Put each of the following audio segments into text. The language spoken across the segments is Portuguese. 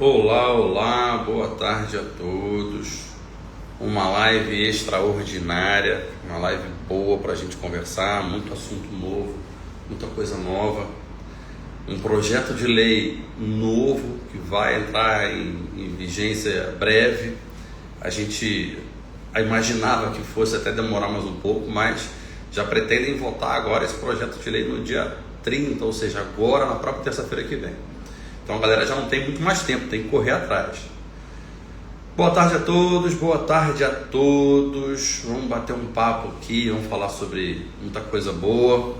Olá, olá, boa tarde a todos. Uma live extraordinária, uma live boa para a gente conversar, muito assunto novo, muita coisa nova. Um projeto de lei novo que vai entrar em vigência breve. A gente imaginava que fosse até demorar mais um pouco, mas já pretendem votar agora esse projeto de lei no dia 30, ou seja, agora na própria terça-feira que vem. Então a galera já não tem muito mais tempo, tem que correr atrás. Boa tarde a todos, boa tarde a todos. Vamos bater um papo aqui, vamos falar sobre muita coisa boa.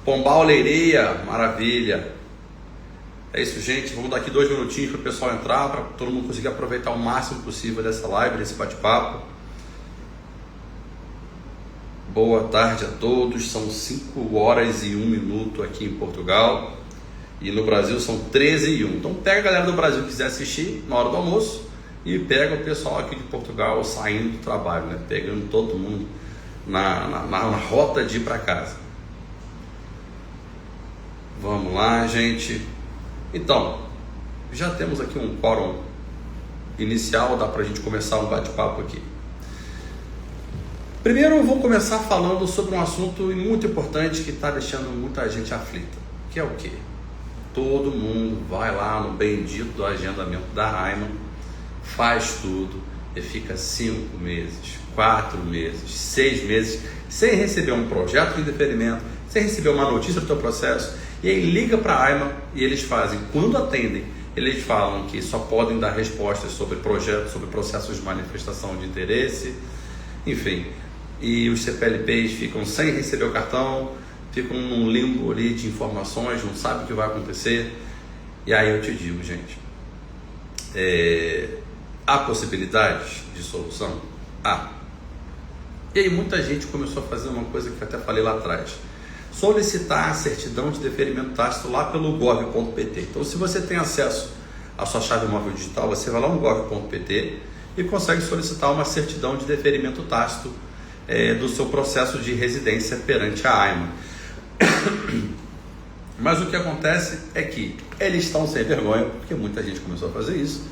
Pombal Leiria, maravilha. É isso, gente. Vamos dar aqui 2 minutinhos para o pessoal entrar, para todo mundo conseguir aproveitar o máximo possível dessa live, desse bate-papo. Boa tarde a todos. São 5 horas e 1 minuto aqui em Portugal. E no Brasil são 13 e 1. Então pega a galera do Brasil que quiser assistir na hora do almoço e pega o pessoal aqui de Portugal saindo do trabalho, né? Pegando todo mundo na rota de ir para casa. Vamos lá, gente. Então, já temos aqui um quórum inicial, dá para a gente começar um bate-papo aqui. Primeiro eu vou começar falando sobre um assunto muito importante que está deixando muita gente aflita, que é o quê? Todo mundo vai lá no bendito do agendamento da Aiman, faz tudo e fica 5 meses, 4 meses, 6 meses sem receber um projeto de deferimento, sem receber uma notícia do teu processo. E aí liga para a Aiman e eles fazem, quando atendem, eles falam que só podem dar respostas sobre projetos, sobre processos de manifestação de interesse, enfim. E os CPLPs ficam sem receber o cartão, ficam num limbo ali de informações, não sabe o que vai acontecer. E aí eu te digo, gente, há possibilidades de solução? Há. E aí muita gente começou a fazer uma coisa que eu até falei lá atrás: solicitar a certidão de deferimento tácito lá pelo gov.pt. Então, se você tem acesso à sua chave móvel digital, você vai lá no gov.pt e consegue solicitar uma certidão de deferimento tácito do seu processo de residência perante a Aiman. Mas o que acontece é que eles estão sem vergonha, porque muita gente começou a fazer isso.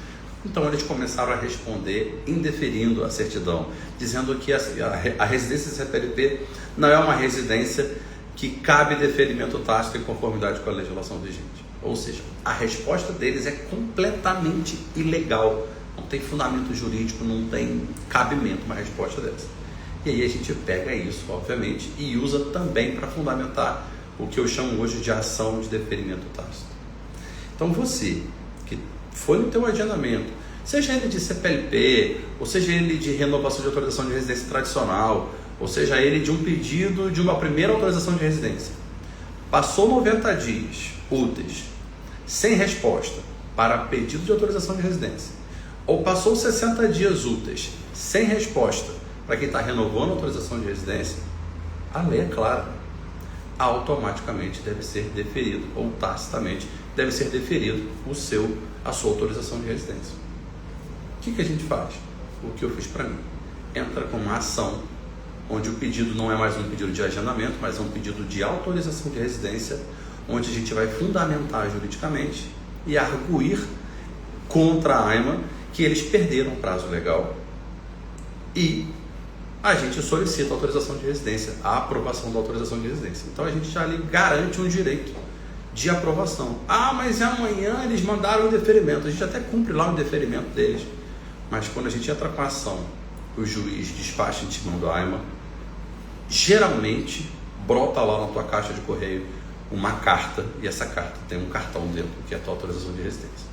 Então eles começaram a responder indeferindo a certidão, dizendo que a residência CPLP não é uma residência que cabe deferimento tácito em conformidade com a legislação vigente. Ou seja, a resposta deles é completamente ilegal, não tem fundamento jurídico, não tem cabimento uma resposta dessa. E aí a gente pega isso, obviamente, e usa também para fundamentar o que eu chamo hoje de ação de deferimento tácito. Então você, que foi no teu agendamento, seja ele de CPLP, ou seja ele de renovação de autorização de residência tradicional, ou seja ele de um pedido de uma primeira autorização de residência, passou 90 dias úteis sem resposta para pedido de autorização de residência, ou passou 60 dias úteis sem resposta para quem está renovando a autorização de residência, a lei é clara: automaticamente deve ser deferido, ou tacitamente deve ser deferido a sua autorização de residência. O que a gente faz? O que eu fiz para mim: entra com uma ação onde o pedido não é mais um pedido de agendamento, mas é um pedido de autorização de residência, onde a gente vai fundamentar juridicamente e arguir contra a Aiman que eles perderam o prazo legal e a gente solicita a autorização de residência, a aprovação da autorização de residência. Então a gente já ali garante um direito de aprovação. Ah, mas amanhã eles mandaram o deferimento. A gente até cumpre lá o deferimento deles. Mas quando a gente entra com a ação, o juiz despacha intimando a Aiman, geralmente brota lá na tua caixa de correio uma carta, e essa carta tem um cartão dentro, que é a tua autorização de residência.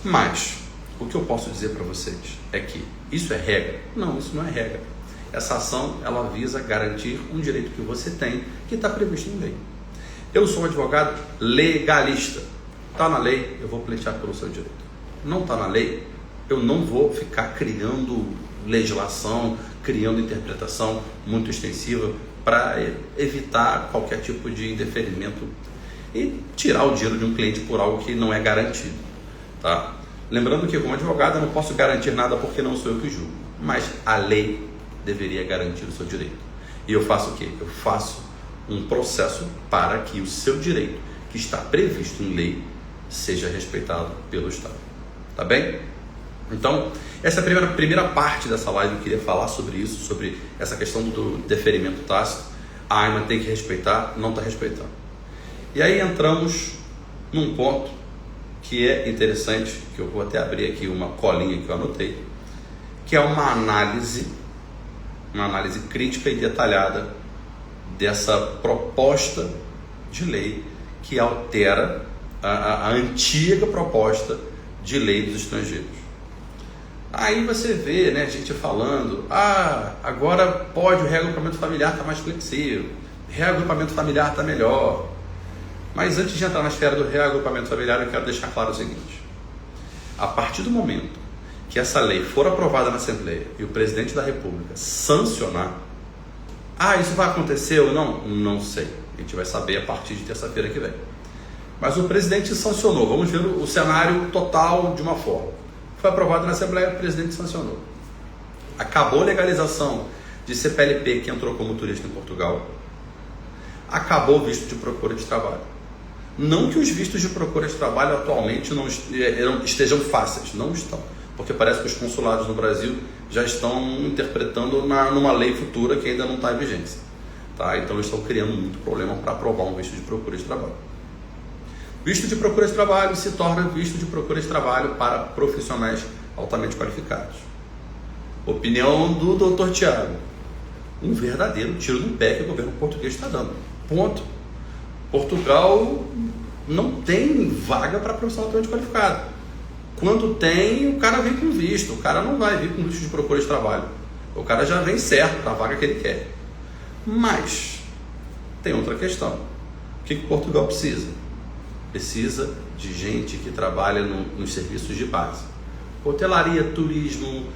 Mas o que eu posso dizer para vocês é que isso é regra? Não, isso não é regra. Essa ação, ela visa garantir um direito que você tem, que está previsto em lei. Eu sou um advogado legalista. Está na lei, eu vou pleitear pelo seu direito. Não está na lei, eu não vou ficar criando legislação, criando interpretação muito extensiva para evitar qualquer tipo de indeferimento e tirar o dinheiro de um cliente por algo que não é garantido. Tá? Lembrando que como advogado eu não posso garantir nada porque não sou eu que julgo, mas a lei deveria garantir o seu direito. E eu faço o quê? Eu faço um processo para que o seu direito, que está previsto em lei, seja respeitado pelo Estado. Tá bem? Então, essa é a primeira parte dessa live. Eu queria falar sobre isso, sobre essa questão do deferimento tácito. A AIMA tem que respeitar, não está respeitando. E aí entramos num ponto que é interessante, que eu vou até abrir aqui uma colinha que eu anotei, que é uma análise crítica e detalhada dessa proposta de lei que altera a antiga proposta de lei dos estrangeiros. Aí você vê, né, gente falando, agora pode, o reagrupamento familiar está mais flexível, o reagrupamento familiar está melhor. Mas antes de entrar na esfera do reagrupamento familiar, eu quero deixar claro o seguinte: a partir do momento que essa lei for aprovada na Assembleia e o presidente da República sancionar, isso vai acontecer ou não? Não sei. A gente vai saber a partir de terça-feira que vem. Mas o presidente sancionou. Vamos ver o cenário total de uma forma. Foi aprovado na Assembleia, o presidente sancionou. Acabou a legalização de CPLP que entrou como turista em Portugal. Acabou o visto de procura de trabalho. Não que os vistos de procura de trabalho atualmente não estejam fáceis, não estão. Porque parece que os consulados no Brasil já estão interpretando numa lei futura que ainda não está em vigência. Tá? Então eles estão criando muito problema para aprovar um visto de procura de trabalho. Visto de procura de trabalho se torna visto de procura de trabalho para profissionais altamente qualificados. Opinião do Dr. Tiago: um verdadeiro tiro no pé que o governo português está dando. Ponto. Portugal não tem vaga para profissional altamente qualificado. Quando tem, o cara vem com visto. O cara não vai vir com visto de procura de trabalho. O cara já vem certo para a vaga que ele quer. Mas tem outra questão. O que Portugal precisa? Precisa de gente que trabalha nos serviços de base. Hotelaria, turismo,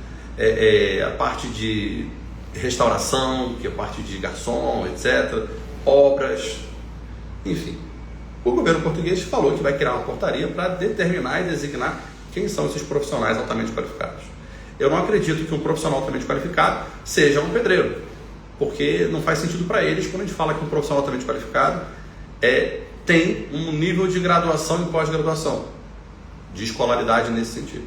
a parte de restauração, que é a parte de garçom, etc. Obras, enfim. O governo português falou que vai criar uma portaria para determinar e designar quem são esses profissionais altamente qualificados. Eu não acredito que um profissional altamente qualificado seja um pedreiro, porque não faz sentido para eles quando a gente fala que um profissional altamente qualificado tem um nível de graduação e pós-graduação, de escolaridade nesse sentido.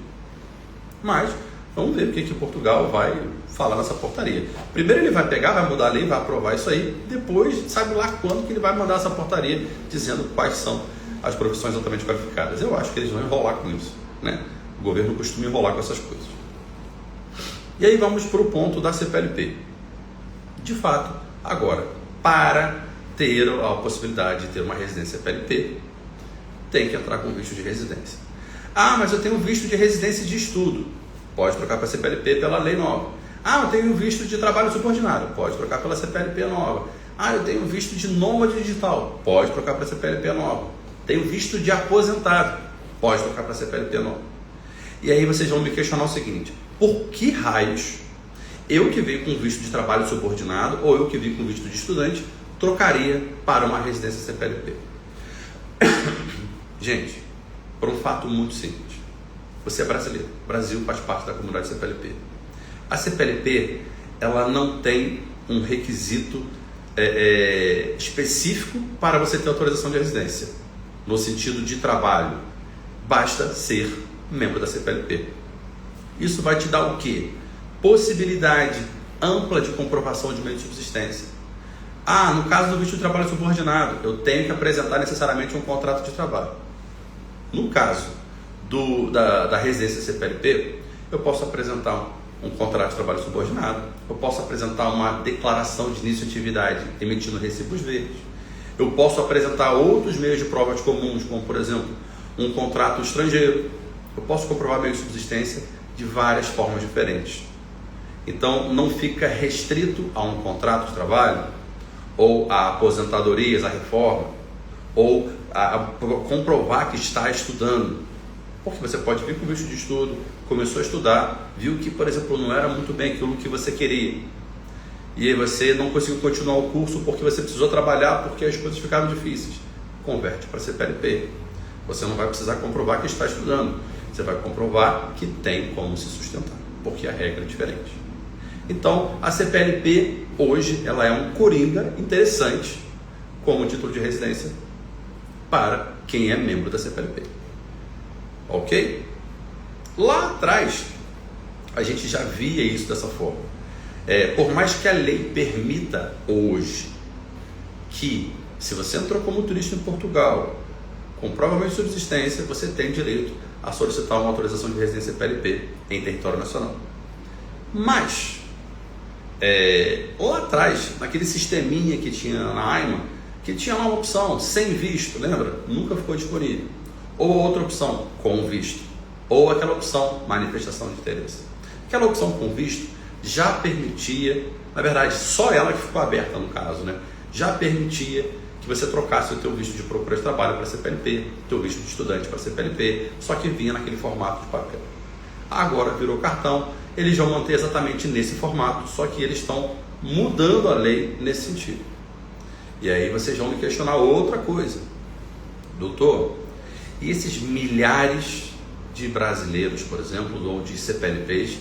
Mas vamos ver o que Portugal vai falar nessa portaria. Primeiro ele vai pegar, vai mudar a lei, vai aprovar isso aí, depois sabe lá quando que ele vai mandar essa portaria dizendo quais são as profissões altamente qualificadas. Eu acho que eles vão enrolar com isso, né? O governo costuma enrolar com essas coisas. E aí vamos para o ponto da CPLP. De fato, agora, para ter a possibilidade de ter uma residência CPLP, tem que entrar com visto de residência. Mas eu tenho visto de residência de estudo. Pode trocar para a CPLP pela lei nova. Eu tenho visto de trabalho subordinado. Pode trocar pela CPLP nova. Eu tenho visto de nômade digital. Pode trocar para a CPLP nova. Tenho visto de aposentado. Pode trocar para a CPLP nova. E aí vocês vão me questionar o seguinte: por que raios eu que veio com visto de trabalho subordinado ou eu que veio com visto de estudante trocaria para uma residência CPLP? Gente, por um fato muito simples. Você é brasileiro. O Brasil faz parte da comunidade CPLP. A CPLP, ela não tem um requisito específico para você ter autorização de residência, no sentido de trabalho. Basta ser membro da CPLP. Isso vai te dar o quê? Possibilidade ampla de comprovação de meio de subsistência. No caso do visto de trabalho subordinado, eu tenho que apresentar necessariamente um contrato de trabalho. No caso da residência CPLP, eu posso apresentar um contrato de trabalho subordinado, eu posso apresentar uma declaração de início de atividade emitindo recibos verdes, eu posso apresentar outros meios de provas comuns, como por exemplo, um contrato estrangeiro, eu posso comprovar meio de subsistência de várias formas diferentes. Então não fica restrito a um contrato de trabalho, ou a aposentadorias, a reforma, ou a comprovar que está estudando. Porque você pode vir com visto de estudo, começou a estudar, viu que, por exemplo, não era muito bem aquilo que você queria. E aí você não conseguiu continuar o curso porque você precisou trabalhar, porque as coisas ficaram difíceis. Converte para CPLP. Você não vai precisar comprovar que está estudando. Você vai comprovar que tem como se sustentar, porque a regra é diferente. Então, a CPLP, hoje, ela é um coringa interessante como título de residência para quem é membro da CPLP. Ok? Lá atrás, a gente já via isso dessa forma. Por mais que a lei permita hoje que, se você entrou como turista em Portugal, com prova de subsistência, você tem direito a solicitar uma autorização de residência PLP em território nacional. Mas, lá atrás, naquele sisteminha que tinha na AIMA, que tinha lá uma opção sem visto, lembra? Nunca ficou disponível. Ou outra opção com visto. Ou aquela opção manifestação de interesse. Aquela opção com visto já permitia, na verdade, só ela que ficou aberta no caso, né? Já permitia que você trocasse o teu visto de procura de trabalho para CPLP, o teu visto de estudante para CPLP, só que vinha naquele formato de papel. Agora virou cartão, eles vão manter exatamente nesse formato, só que eles estão mudando a lei nesse sentido. E aí vocês vão me questionar outra coisa. Doutor, e esses milhares de brasileiros, por exemplo, ou de CPLPs,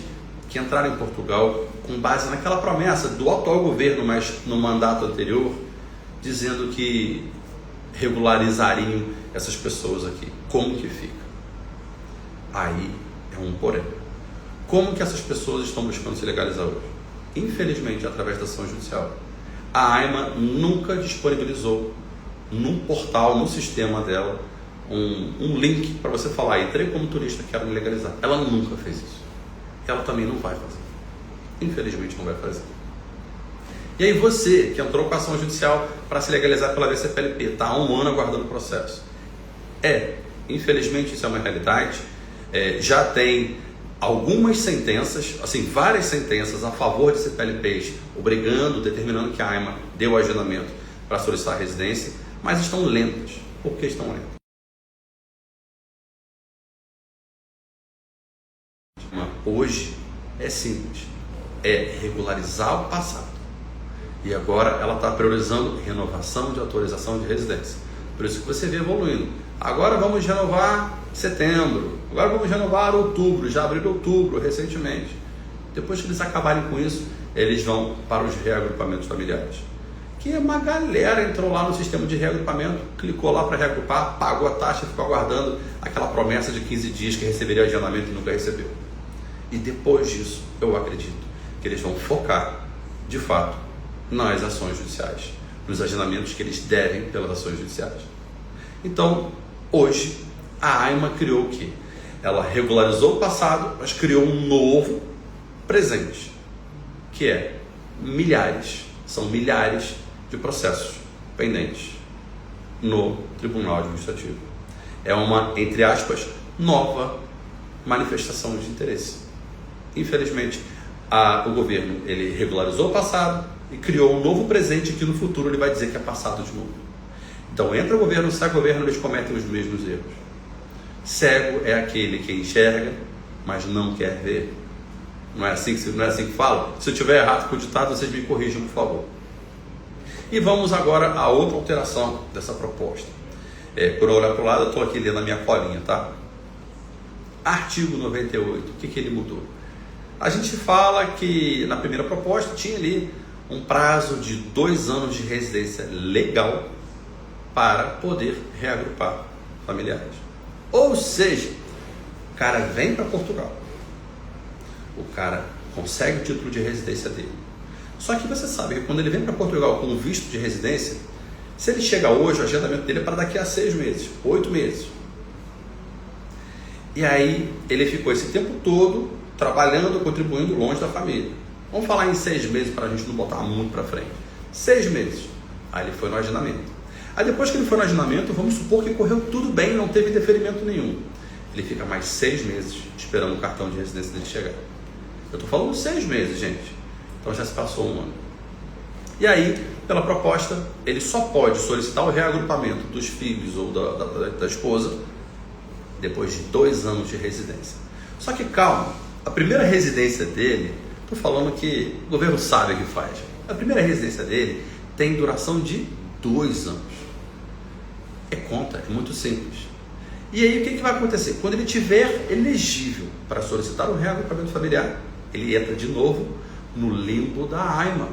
que entraram em Portugal com base naquela promessa do atual governo, mas no mandato anterior, dizendo que regularizariam essas pessoas aqui. Como que fica? Aí é um porém. Como que essas pessoas estão buscando se legalizar hoje? Infelizmente, através da ação judicial. A AIMA nunca disponibilizou no portal, no sistema dela, um link para você falar: entrei como turista, quero me legalizar. Ela nunca fez isso. Ela também não vai fazer. Infelizmente não vai fazer. E aí você, que entrou com a ação judicial para se legalizar pela VCPLP, está há um ano aguardando o processo. Infelizmente isso é uma realidade. Já tem algumas sentenças, assim, várias sentenças a favor de CPLPs, determinando que a AIMA deu agendamento para solicitar residência, mas estão lentas. Por que estão lentas? Hoje é simples, regularizar o passado. E agora ela está priorizando renovação de autorização de residência. Por isso que você vê evoluindo. Agora vamos renovar setembro, agora vamos renovar outubro, já abriu outubro recentemente. Depois que eles acabarem com isso, eles vão para os reagrupamentos familiares. Que uma galera entrou lá no sistema de reagrupamento, clicou lá para reagrupar, pagou a taxa e ficou aguardando aquela promessa de 15 dias que receberia agendamento e nunca recebeu. E depois disso, eu acredito que eles vão focar, de fato, nas ações judiciais, nos agendamentos que eles derem pelas ações judiciais. Então, hoje, a AIMA criou o quê? Ela regularizou o passado, mas criou um novo presente, que é são milhares de processos pendentes no Tribunal Administrativo. É uma, entre aspas, nova manifestação de interesse. Infelizmente, o governo ele regularizou o passado e criou um novo presente que no futuro ele vai dizer que é passado de novo. Então entra o governo, sai o governo, eles cometem os mesmos erros. Cego é aquele que enxerga, mas não quer ver. Não é assim que fala? Se eu estiver errado com o ditado, vocês me corrijam, por favor. E vamos agora a outra alteração dessa proposta. Por olhar para o lado, eu estou aqui lendo a minha colinha, tá? Artigo 98, o que ele mudou? A gente fala que na primeira proposta tinha ali um prazo de 2 anos de residência legal para poder reagrupar familiares. Ou seja, o cara vem para Portugal, o cara consegue o título de residência dele. Só que você sabe que quando ele vem para Portugal com visto de residência, se ele chega hoje, o agendamento dele é para daqui a 6 meses, 8 meses. E aí ele ficou esse tempo todo trabalhando, contribuindo longe da família. Vamos falar em 6 meses para a gente não botar muito para frente. 6 meses. Aí ele foi no agendamento. Aí depois que ele foi no agendamento, vamos supor que correu tudo bem, não teve deferimento nenhum. Ele fica mais 6 meses esperando o cartão de residência dele chegar. Eu estou falando 6 meses, gente. Então já se passou um ano. E aí, pela proposta, ele só pode solicitar o reagrupamento dos filhos ou da esposa depois de 2 anos de residência. Só que calma, a primeira residência dele, estou falando que o governo sabe o que faz. A primeira residência dele tem duração de 2 anos. É muito simples. E aí o que vai acontecer? Quando ele tiver elegível para solicitar o reagrupamento familiar, ele entra de novo no limbo da AIMA,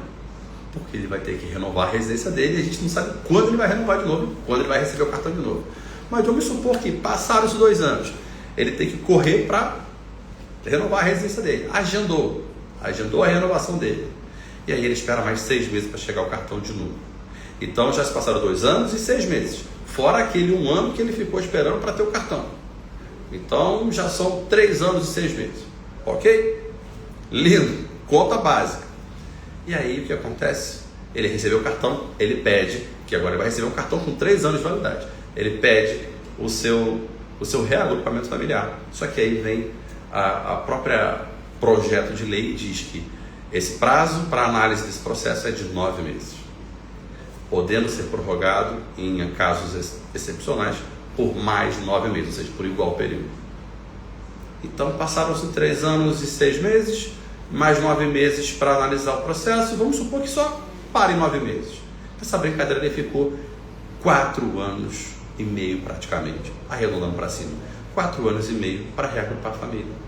porque ele vai ter que renovar a residência dele e a gente não sabe quando ele vai renovar de novo, quando ele vai receber o cartão de novo. Mas vamos supor que passaram os 2 anos, ele tem que correr para renovar a residência dele. Agendou a renovação dele. E aí ele espera mais 6 meses para chegar o cartão de novo. Então já se passaram 2 anos e 6 meses. Fora aquele 1 ano que ele ficou esperando para ter o cartão. Então já são 3 anos e 6 meses. Ok? Lindo. Conta básica. E aí o que acontece? Ele recebeu o cartão, ele pede, que agora ele vai receber um cartão com 3 anos de validade. Ele pede o seu reagrupamento familiar. Só que aí vem a própria projeto de lei, diz que esse prazo para análise desse processo é de 9 meses, podendo ser prorrogado em casos excepcionais por mais 9 meses, ou seja, por igual período. Então passaram-se 3 anos e 6 meses, mais 9 meses para analisar o processo, vamos supor que só pare em 9 meses. Essa brincadeira ali ficou 4 anos e meio praticamente, arredondando para cima, 4 anos e meio para reagrupar a família.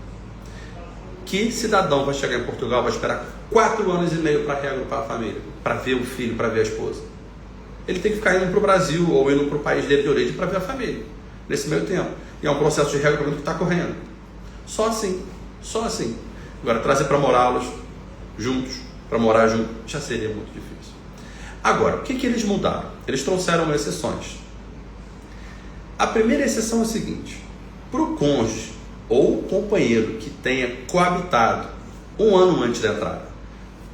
Que cidadão vai chegar em Portugal, vai esperar 4 anos e meio para reagrupar a família, para ver o filho, para ver a esposa? Ele tem que ficar indo para o Brasil ou indo para o país dele de origem para ver a família, nesse meio tempo. E é um processo de reagrupamento que está correndo. Só assim. Agora, trazer para morá-los juntos, para morar juntos, já seria muito difícil. Agora, o que eles mudaram? Eles trouxeram exceções. A primeira exceção é o seguinte: para o cônjuge ou companheiro que tenha coabitado 1 ano antes da entrada,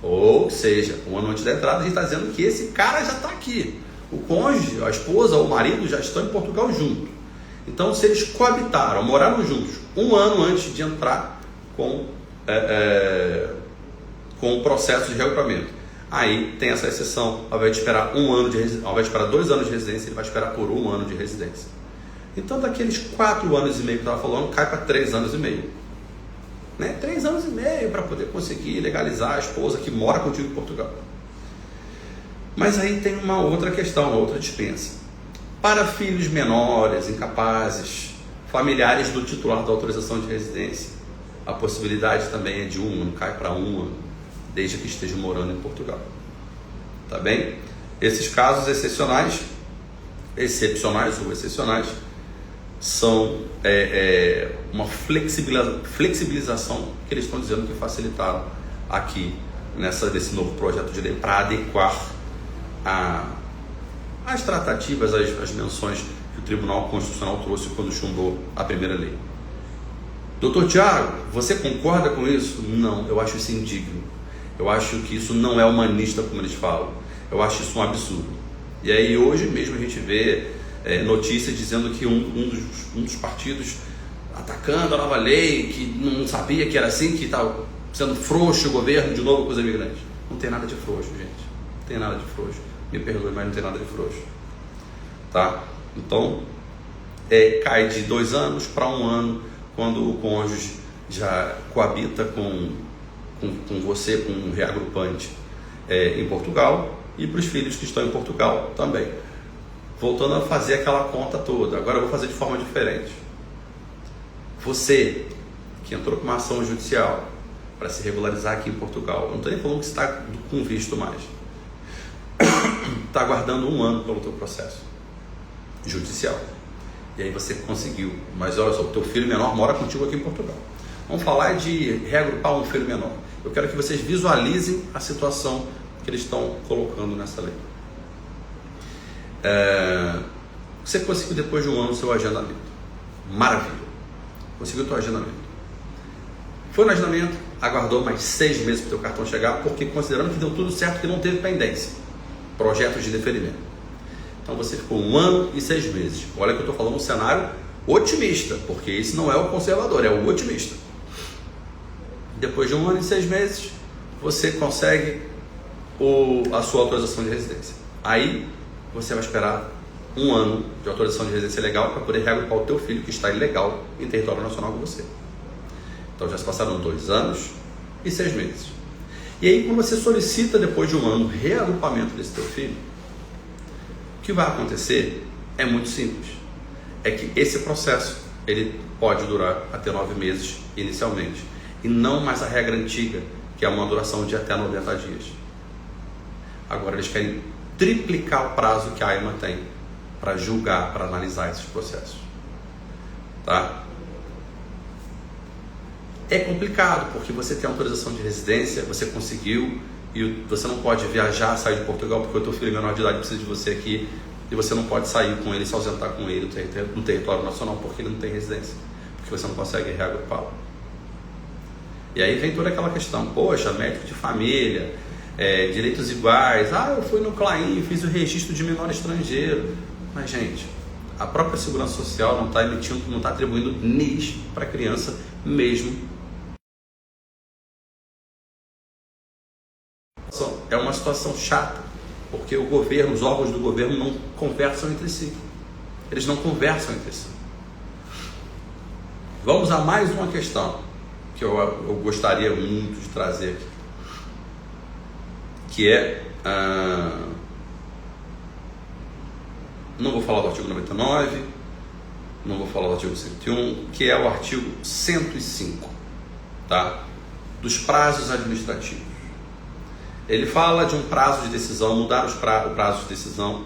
ou seja, 1 ano antes da entrada, a gente está dizendo que esse cara já está aqui. O cônjuge, a esposa ou o marido já estão em Portugal junto. Então, se eles coabitaram, moraram juntos 1 ano antes de entrar com o processo de reagrupamento, aí tem essa exceção. Ao invés de esperar 2 anos de residência, ele vai esperar por 1 ano de residência. Então, daqueles 4 anos e meio que eu estava falando, cai para 3 anos e meio. 3 anos e meio para poder conseguir legalizar a esposa que mora contigo em Portugal. Mas aí tem uma outra questão, uma outra dispensa. Para filhos menores, incapazes, familiares do titular da autorização de residência, a possibilidade também é de 1 ano, cai para 1 ano, desde que esteja morando em Portugal. Tá bem? Esses casos excepcionais ou excepcionais, são uma flexibilização que eles estão dizendo que facilitaram aqui desse novo projeto de lei para adequar as tratativas, as menções que o Tribunal Constitucional trouxe quando chumbou a primeira lei. Doutor Tiago, você concorda com isso? Não, eu acho isso indigno. Eu acho que isso não é humanista como eles falam. Eu acho isso um absurdo. E aí hoje mesmo a gente vê notícias dizendo que um dos partidos atacando a nova lei, que não sabia que era assim, que estava sendo frouxo o governo de novo com os imigrantes. Não tem nada de frouxo, gente. Não tem nada de frouxo. Me perdoe, mas não tem nada de frouxo. Tá? Então, cai de 2 anos para 1 ano, quando o cônjuge já coabita com você, com um reagrupante em Portugal, e para os filhos que estão em Portugal também. Voltando a fazer aquela conta toda, agora eu vou fazer de forma diferente. Você que entrou com uma ação judicial para se regularizar aqui em Portugal, eu não estou nem falando que você está com visto mais, está aguardando 1 ano pelo teu processo judicial, e aí você conseguiu, mas olha só, o teu filho menor mora contigo aqui em Portugal. Vamos falar de reagrupar um filho menor. Eu quero que vocês visualizem a situação que eles estão colocando nessa lei. Você conseguiu depois de 1 ano o seu agendamento. Maravilha. Conseguiu o teu agendamento. Foi no agendamento, aguardou mais 6 meses para o teu cartão chegar, porque considerando que deu tudo certo, que não teve pendência, projetos de deferimento. Então você ficou 1 ano e 6 meses. Olha que eu estou falando um cenário otimista, porque esse não é o conservador, é o otimista. Depois de 1 ano e 6 meses, você consegue a sua autorização de residência. Aí você vai esperar 1 ano de autorização de residência legal para poder reagrupar o teu filho que está ilegal em território nacional com você. Então já se passaram 2 anos e 6 meses. E aí quando você solicita depois de 1 ano o reagrupamento desse teu filho, o que vai acontecer é muito simples. É que esse processo ele pode durar até 9 meses inicialmente, e não mais a regra antiga, que é uma duração de até 90 dias. Agora eles querem triplicar o prazo que a AIMA tem para julgar, para analisar esses processos. Tá? É complicado, porque você tem autorização de residência, você conseguiu, e você não pode viajar, sair de Portugal, porque o teu filho menor de idade precisa de você aqui, e você não pode sair com ele, se ausentar com ele no território nacional, porque ele não tem residência, porque você não consegue reagrupá-lo. E aí vem toda aquela questão, poxa, médico de família, direitos iguais, eu fui no CLAIM, fiz o registro de menor estrangeiro. Mas, gente, a própria Segurança Social não está emitindo, não está atribuindo NIS para a criança mesmo. É uma situação chata, porque o governo, os órgãos do governo não conversam entre si. Eles não conversam entre si. Vamos a mais uma questão que eu gostaria muito de trazer aqui, que é, não vou falar do artigo 99, não vou falar do artigo 101, que é o artigo 105, tá? Dos prazos administrativos. Ele fala de um prazo de decisão, mudar o prazo de decisão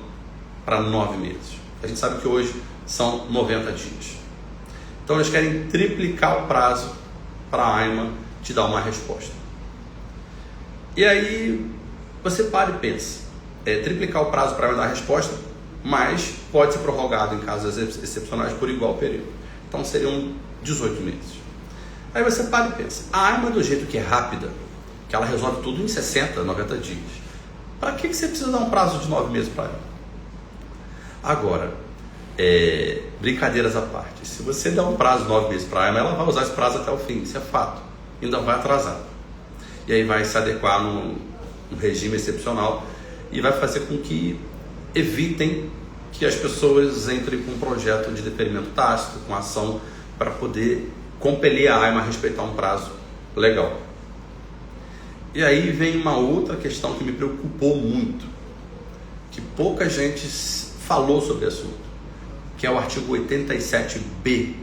para 9 meses. A gente sabe que hoje são 90 dias. Então eles querem triplicar o prazo para a AIMA te dar uma resposta. E aí você para e pensa, triplicar o prazo para dar a resposta, mas pode ser prorrogado em casos excepcionais por igual período. Então seriam 18 meses. Aí você para e pensa, a AIMA do jeito que é rápida, que ela resolve tudo em 60, 90 dias, para que você precisa dar um prazo de 9 meses para ela? Agora, brincadeiras à parte, se você der um prazo de 9 meses para a AIMA, ela vai usar esse prazo até o fim, isso é fato, ainda vai atrasar. E aí vai se adequar num regime excepcional e vai fazer com que evitem que as pessoas entrem com um projeto de deferimento tácito, com ação para poder compelir a AIMA a respeitar um prazo legal. E aí vem uma outra questão que me preocupou muito, que pouca gente falou sobre o assunto, que é o artigo 87B,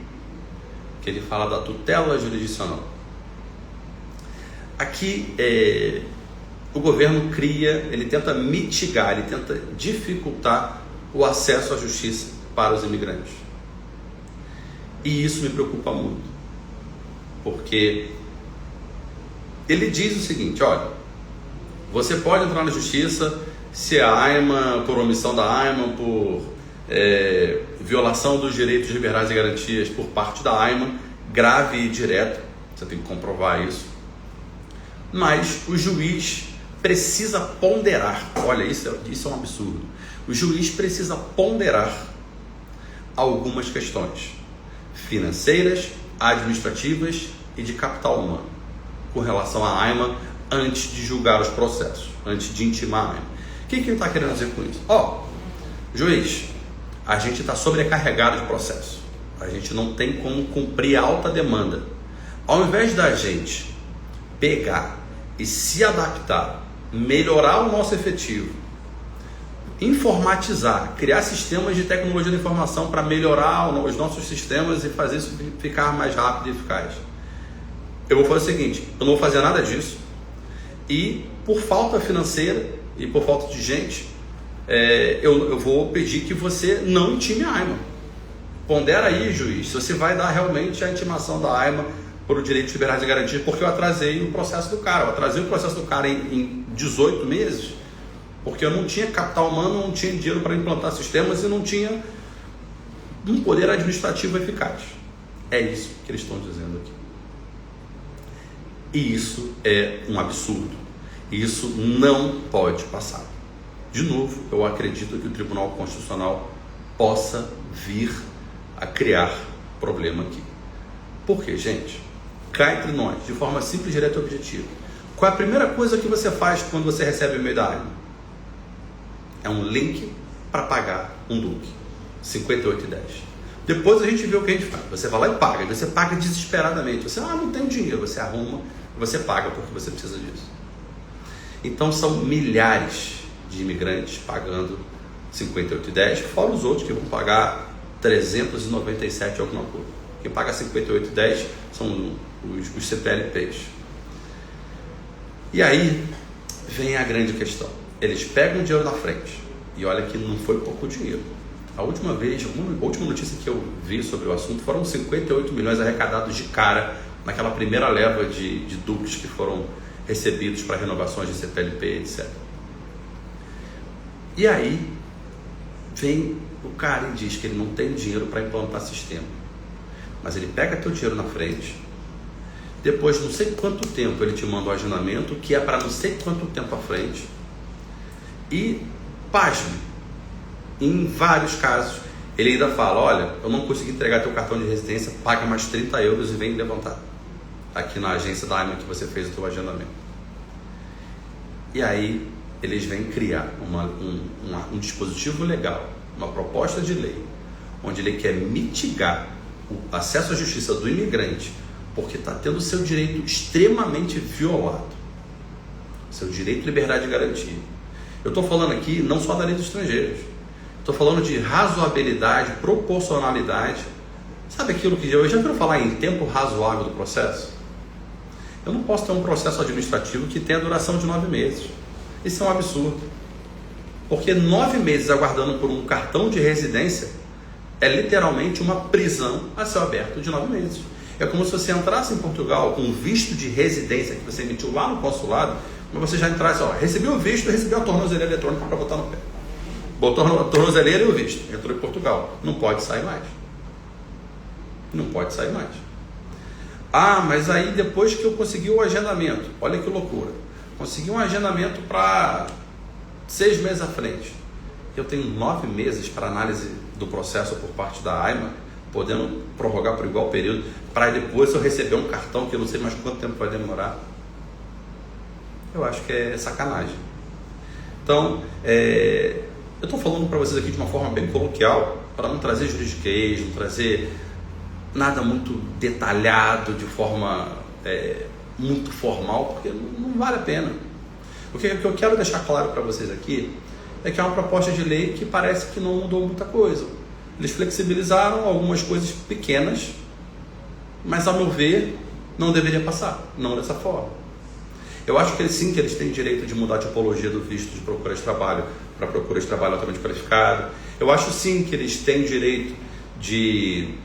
que ele fala da tutela jurisdicional. Aqui o governo ele tenta mitigar, ele tenta dificultar o acesso à justiça para os imigrantes. E isso me preocupa muito, porque ele diz o seguinte, olha, você pode entrar na justiça se a AIMA, por omissão da AIMA, por violação dos direitos liberais e garantias por parte da AIMA, grave e direto, você tem que comprovar isso. Mas o juiz precisa ponderar, olha, isso é um absurdo, o juiz precisa ponderar algumas questões financeiras, administrativas e de capital humano com relação à AIMA antes de julgar os processos, antes de intimar a AIMA. O que ele está querendo dizer com isso? Juiz, a gente está sobrecarregado de processo, a gente não tem como cumprir a alta demanda. Ao invés da gente pegar e se adaptar, melhorar o nosso efetivo, informatizar, criar sistemas de tecnologia da informação para melhorar os nossos sistemas e fazer isso ficar mais rápido e eficaz, eu vou fazer o seguinte, eu não vou fazer nada disso e por falta financeira e por falta de gente, eu vou pedir que você não intime a AIMA. Pondera aí, juiz, se você vai dar realmente a intimação da AIMA por o direito de liberdade e garantia, porque eu atrasei o processo do cara. Eu atrasei o processo do cara em 18 meses, porque eu não tinha capital humano, não tinha dinheiro para implantar sistemas e não tinha um poder administrativo eficaz. É isso que eles estão dizendo aqui. E isso é um absurdo. Isso não pode passar. De novo, eu acredito que o Tribunal Constitucional possa vir a criar problema aqui. Por quê, gente? Cá entre nós, de forma simples, direta e objetiva. Qual é a primeira coisa que você faz quando você recebe o e-mail da AIMA? É um link para pagar um DUC, 58,10. Depois a gente vê o que a gente faz. Você vai lá e paga. Você paga desesperadamente. Você não tem dinheiro. Você arruma e você paga porque você precisa disso. Então são milhares de imigrantes pagando 58,10, fora os outros que vão pagar 397 alguma coisa. Quem paga 58,10 são os CPLPs. E aí vem a grande questão. Eles pegam o dinheiro na frente. E olha que não foi pouco dinheiro. A última notícia que eu vi sobre o assunto foram 58 milhões arrecadados de cara naquela primeira leva de duques que foram recebidos para renovações de CPLP, etc. E aí vem o cara e diz que ele não tem dinheiro para implantar sistema, mas ele pega teu dinheiro na frente, depois não sei quanto tempo ele te manda o agendamento, que é para não sei quanto tempo à frente, e pasme, em vários casos ele ainda fala: olha, eu não consegui entregar teu cartão de residência, paga mais 30 euros e vem levantar aqui na agência da AIMA que você fez o teu agendamento. E aí eles vêm criar um dispositivo legal, uma proposta de lei, onde ele quer mitigar o acesso à justiça do imigrante, porque está tendo seu direito extremamente violado, seu direito de liberdade e garantia. Eu estou falando aqui não só da lei dos estrangeiros, estou falando de razoabilidade, proporcionalidade. Sabe aquilo que eu já ouvi falar em tempo razoável do processo? Eu não posso ter um processo administrativo que tenha duração de 9 meses. Isso é um absurdo. Porque 9 meses aguardando por um cartão de residência é literalmente uma prisão a céu aberto de 9 meses. É como se você entrasse em Portugal com um visto de residência que você emitiu lá no consulado, mas você já entrasse, ó, recebi o visto, recebi a tornozeleira eletrônica para botar no pé. Botou a tornozeleira e o visto, entrou em Portugal. Não pode sair mais. Não pode sair mais. Ah, mas aí depois que eu consegui o agendamento, olha que loucura, consegui um agendamento para 6 meses à frente, eu tenho 9 meses para análise do processo por parte da AIMA, podendo prorrogar por igual período, para depois eu receber um cartão que eu não sei mais quanto tempo vai demorar. Eu acho que é sacanagem. Então, eu estou falando para vocês aqui de uma forma bem coloquial, para não trazer juridiquês, não trazer nada muito detalhado, de forma muito formal, porque não vale a pena. O que eu quero deixar claro para vocês aqui é que é uma proposta de lei que parece que não mudou muita coisa. Eles flexibilizaram algumas coisas pequenas, mas, ao meu ver, não deveria passar, não dessa forma. Eu acho que sim, que eles têm direito de mudar a tipologia do visto de procura de trabalho para procura de trabalho altamente qualificado. Eu acho sim que eles têm direito de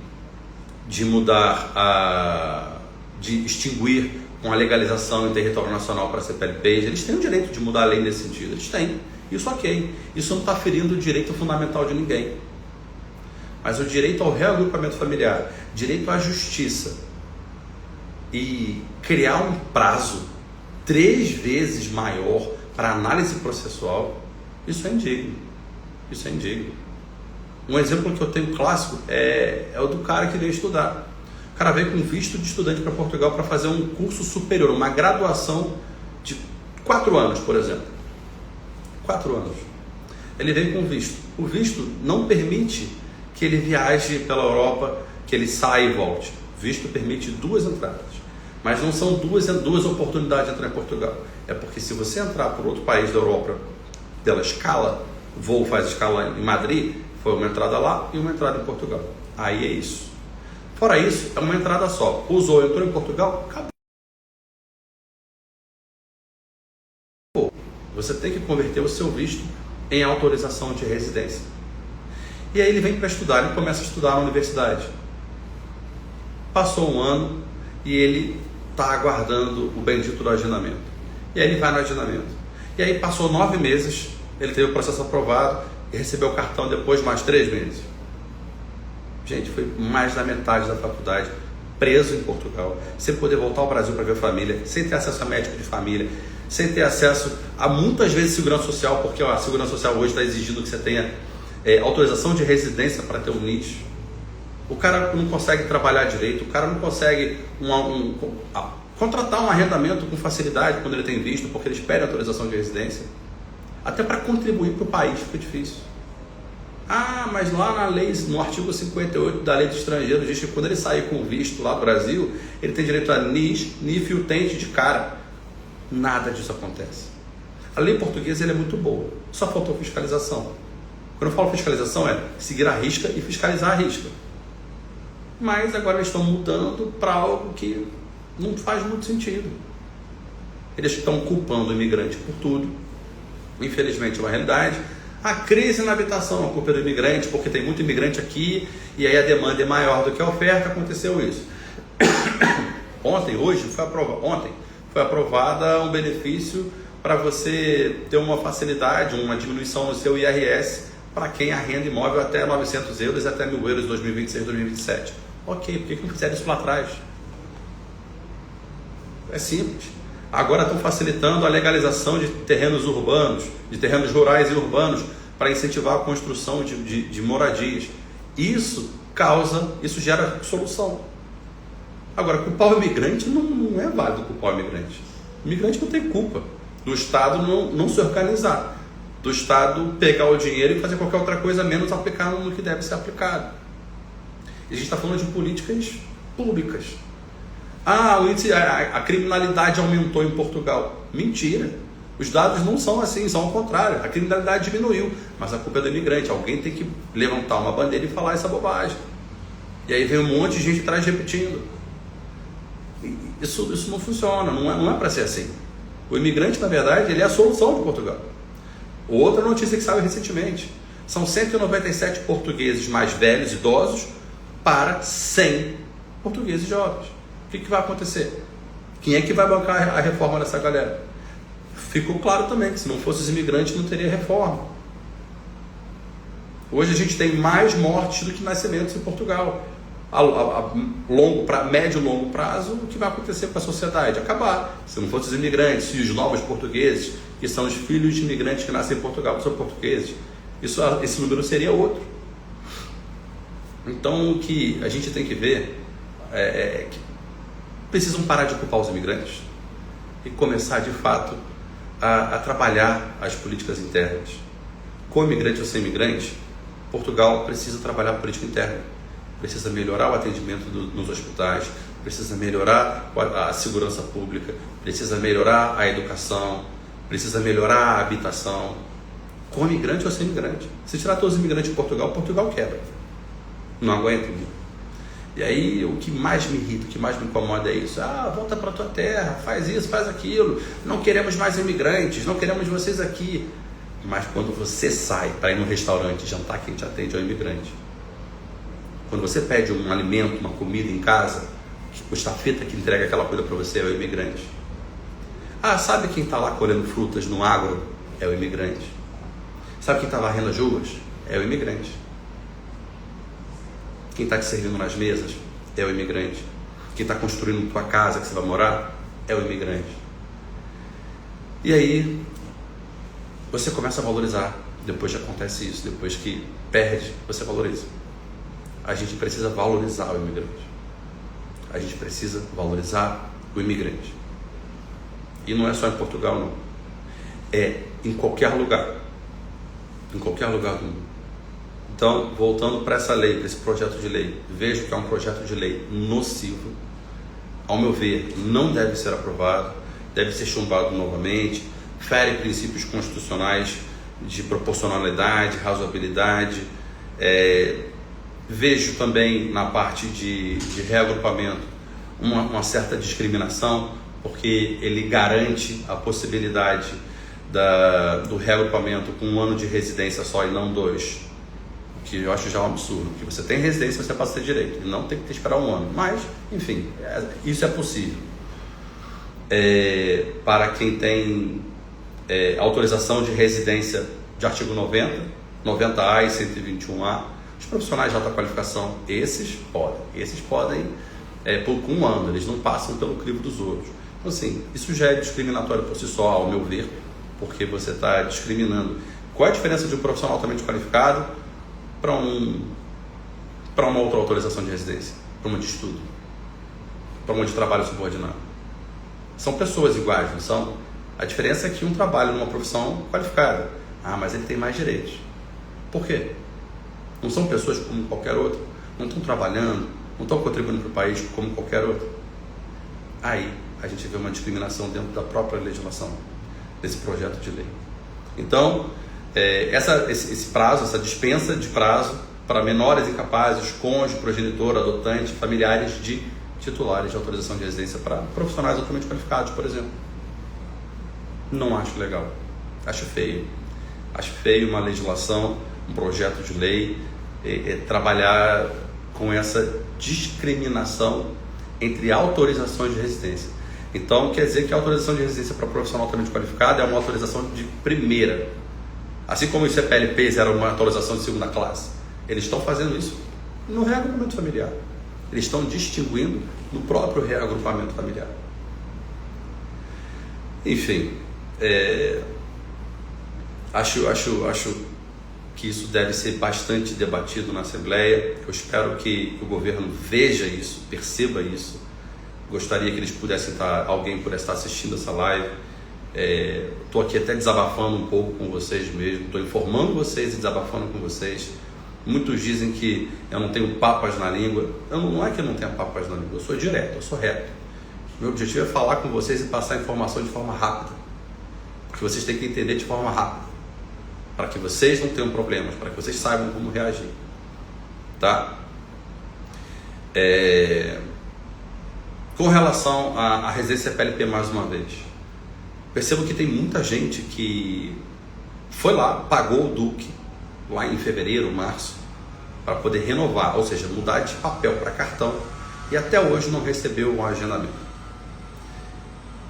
mudar, de extinguir com a legalização em território nacional para CPLPs. Eles têm o direito de mudar a lei nesse sentido, eles têm. Isso ok, isso não está ferindo o direito fundamental de ninguém. Mas o direito ao reagrupamento familiar, direito à justiça e criar um prazo 3 vezes maior para análise processual, isso é indigno. Isso é indigno. Um exemplo que eu tenho clássico é o do cara que veio estudar. O cara veio com visto de estudante para Portugal para fazer um curso superior, uma graduação de 4 anos, por exemplo. 4 anos. Ele veio com visto. O visto não permite que ele viaje pela Europa, que ele saia e volte. O visto permite 2 entradas. Mas não são duas oportunidades de entrar em Portugal. É porque se você entrar por outro país da Europa pela escala, o voo faz escala em Madrid, foi uma entrada lá e uma entrada em Portugal. Aí é isso. Fora isso, é uma entrada só. Usou, entrou em Portugal, acabou. Você tem que converter o seu visto em autorização de residência. E aí ele vem para estudar, ele começa a estudar na universidade. Passou um ano e ele está aguardando o bendito do agendamento. E aí ele vai no agendamento. E aí passou 9 meses, ele teve o processo aprovado e recebeu o cartão depois mais 3 meses. Gente, foi mais da metade da faculdade preso em Portugal, sem poder voltar ao Brasil para ver a família, sem ter acesso a médico de família, sem ter acesso a muitas vezes segurança social, porque a segurança social hoje está exigindo que você tenha autorização de residência para ter um NIS. O cara não consegue trabalhar direito, o cara não consegue contratar um arrendamento com facilidade quando ele tem visto, porque eles pedem autorização de residência. Até para contribuir para o país fica difícil. Ah, mas lá na lei, no artigo 58 da lei de estrangeiros, diz que quando ele sair com visto lá do Brasil, ele tem direito a NIS, NIF e utente de cara. Nada disso acontece. A lei portuguesa é muito boa, só faltou fiscalização. Quando eu falo fiscalização é seguir a risca e fiscalizar a risca. Mas agora eles estão mudando para algo que não faz muito sentido. Eles estão culpando o imigrante por tudo. Infelizmente é uma realidade. A crise na habitação, a culpa é do imigrante, porque tem muito imigrante aqui e aí a demanda é maior do que a oferta, aconteceu isso. Ontem foi aprovada um benefício para você ter uma facilidade, uma diminuição no seu IRS para quem arrenda imóvel até 900 euros e até 1.000 euros em 2026, 2027. Ok, por que não fizeram isso lá atrás? É simples. Agora estão facilitando a legalização de terrenos urbanos, de terrenos rurais e urbanos, para incentivar a construção de moradias. Isso gera solução. Agora, culpar o imigrante não é válido culpar o imigrante. O imigrante não tem culpa do Estado não se organizar, do Estado pegar o dinheiro e fazer qualquer outra coisa menos aplicar no que deve ser aplicado. E a gente está falando de políticas públicas. A criminalidade aumentou em Portugal. Mentira. Os dados não são assim, são ao contrário. A criminalidade diminuiu, mas a culpa é do imigrante. Alguém tem que levantar uma bandeira e falar essa bobagem. E aí vem um monte de gente atrás repetindo. Isso não funciona, não é para ser assim. O imigrante, na verdade, ele é a solução de Portugal. Outra notícia que saiu recentemente. São 197 portugueses mais velhos, idosos, para 100 portugueses jovens. O que vai acontecer? Quem é que vai bancar a reforma dessa galera? Ficou claro também que se não fosse os imigrantes não teria reforma. Hoje a gente tem mais mortes do que nascimentos em Portugal. Médio e longo prazo, o que vai acontecer com a sociedade? Acabar. Se não fossem os imigrantes, se os novos portugueses, que são os filhos de imigrantes que nascem em Portugal, são portugueses, esse número seria outro. Então o que a gente tem que ver é que precisam parar de culpar os imigrantes e começar de fato a trabalhar as políticas internas. Com imigrante ou sem imigrante, Portugal precisa trabalhar a política interna, precisa melhorar o atendimento nos hospitais, precisa melhorar a segurança pública, precisa melhorar a educação, precisa melhorar a habitação, com imigrante ou sem imigrante. Se tirar todos os imigrantes de Portugal, Portugal quebra, não aguenta. E aí o que mais me irrita, o que mais me incomoda é isso. Volta para a tua terra, faz isso, faz aquilo, não queremos mais imigrantes, não queremos vocês aqui. Mas quando você sai para ir num restaurante jantar, quem te atende é o imigrante. Quando você pede um alimento, uma comida em casa, o estafeta que entrega aquela coisa para você é o imigrante. Sabe quem está lá colhendo frutas no agro? É o imigrante. Sabe quem está varrendo as uvas? É o imigrante. Quem está te servindo nas mesas é o imigrante. Quem está construindo tua casa que você vai morar é o imigrante. E aí você começa a valorizar. Depois que acontece isso, depois que perde, você valoriza. A gente precisa valorizar o imigrante. A gente precisa valorizar o imigrante. E não é só em Portugal, não. É em qualquer lugar. Em qualquer lugar do mundo. Então, voltando para essa lei, para esse projeto de lei, vejo que é um projeto de lei nocivo. Ao meu ver, não deve ser aprovado, deve ser chumbado novamente, fere princípios constitucionais de proporcionalidade, razoabilidade. Vejo também na parte de reagrupamento uma certa discriminação, porque ele garante a possibilidade do reagrupamento com 1 ano de residência só e não 2, que eu acho já um absurdo, porque você tem residência, você passa a ter direito, e não tem que esperar 1 ano, mas, enfim, isso é possível. Para quem tem autorização de residência de artigo 90, 90A e 121A, os profissionais de alta qualificação, esses podem por 1 ano, eles não passam pelo crivo dos outros. Então, assim, isso já é discriminatório por si só, ao meu ver, porque você está discriminando. Qual é a diferença de um profissional altamente qualificado para uma outra autorização de residência, para uma de estudo, para uma de trabalho subordinado? São pessoas iguais, não são? A diferença é que um trabalha numa profissão qualificada. Mas ele tem mais direitos. Por quê? Não são pessoas como qualquer outra? Não estão trabalhando? Não estão contribuindo para o país como qualquer outro? Aí a gente vê uma discriminação dentro da própria legislação desse projeto de lei. Então, esse prazo, essa dispensa de prazo para menores incapazes, cônjuge, progenitor, adotante, familiares de titulares de autorização de residência para profissionais altamente qualificados, por exemplo. Não acho legal. Acho feio. Acho feio uma legislação, um projeto de lei, trabalhar com essa discriminação entre autorizações de residência. Então, quer dizer que a autorização de residência para profissional altamente qualificado é uma autorização de primeira. Assim como os CPLPs eram uma autorização de segunda classe. Eles estão fazendo isso no reagrupamento familiar. Eles estão distinguindo no próprio reagrupamento familiar. Enfim, acho que isso deve ser bastante debatido na Assembleia. Eu espero que o governo veja isso, perceba isso. Gostaria que eles pudessem alguém pudesse estar assistindo essa live. Estou aqui até desabafando um pouco com vocês mesmo, estou informando vocês e desabafando com vocês. Muitos dizem que eu não tenho papas na língua. Não é que eu não tenha papas na língua, eu sou direto, eu sou reto. Meu objetivo é falar com vocês e passar a informação de forma rápida, porque vocês têm que entender de forma rápida, para que vocês não tenham problemas, para que vocês saibam como reagir, tá? Com relação à residência PLP, mais uma vez, percebo que tem muita gente que foi lá, pagou o DUC lá em fevereiro, março, para poder renovar, ou seja, mudar de papel para cartão, e até hoje não recebeu um agendamento.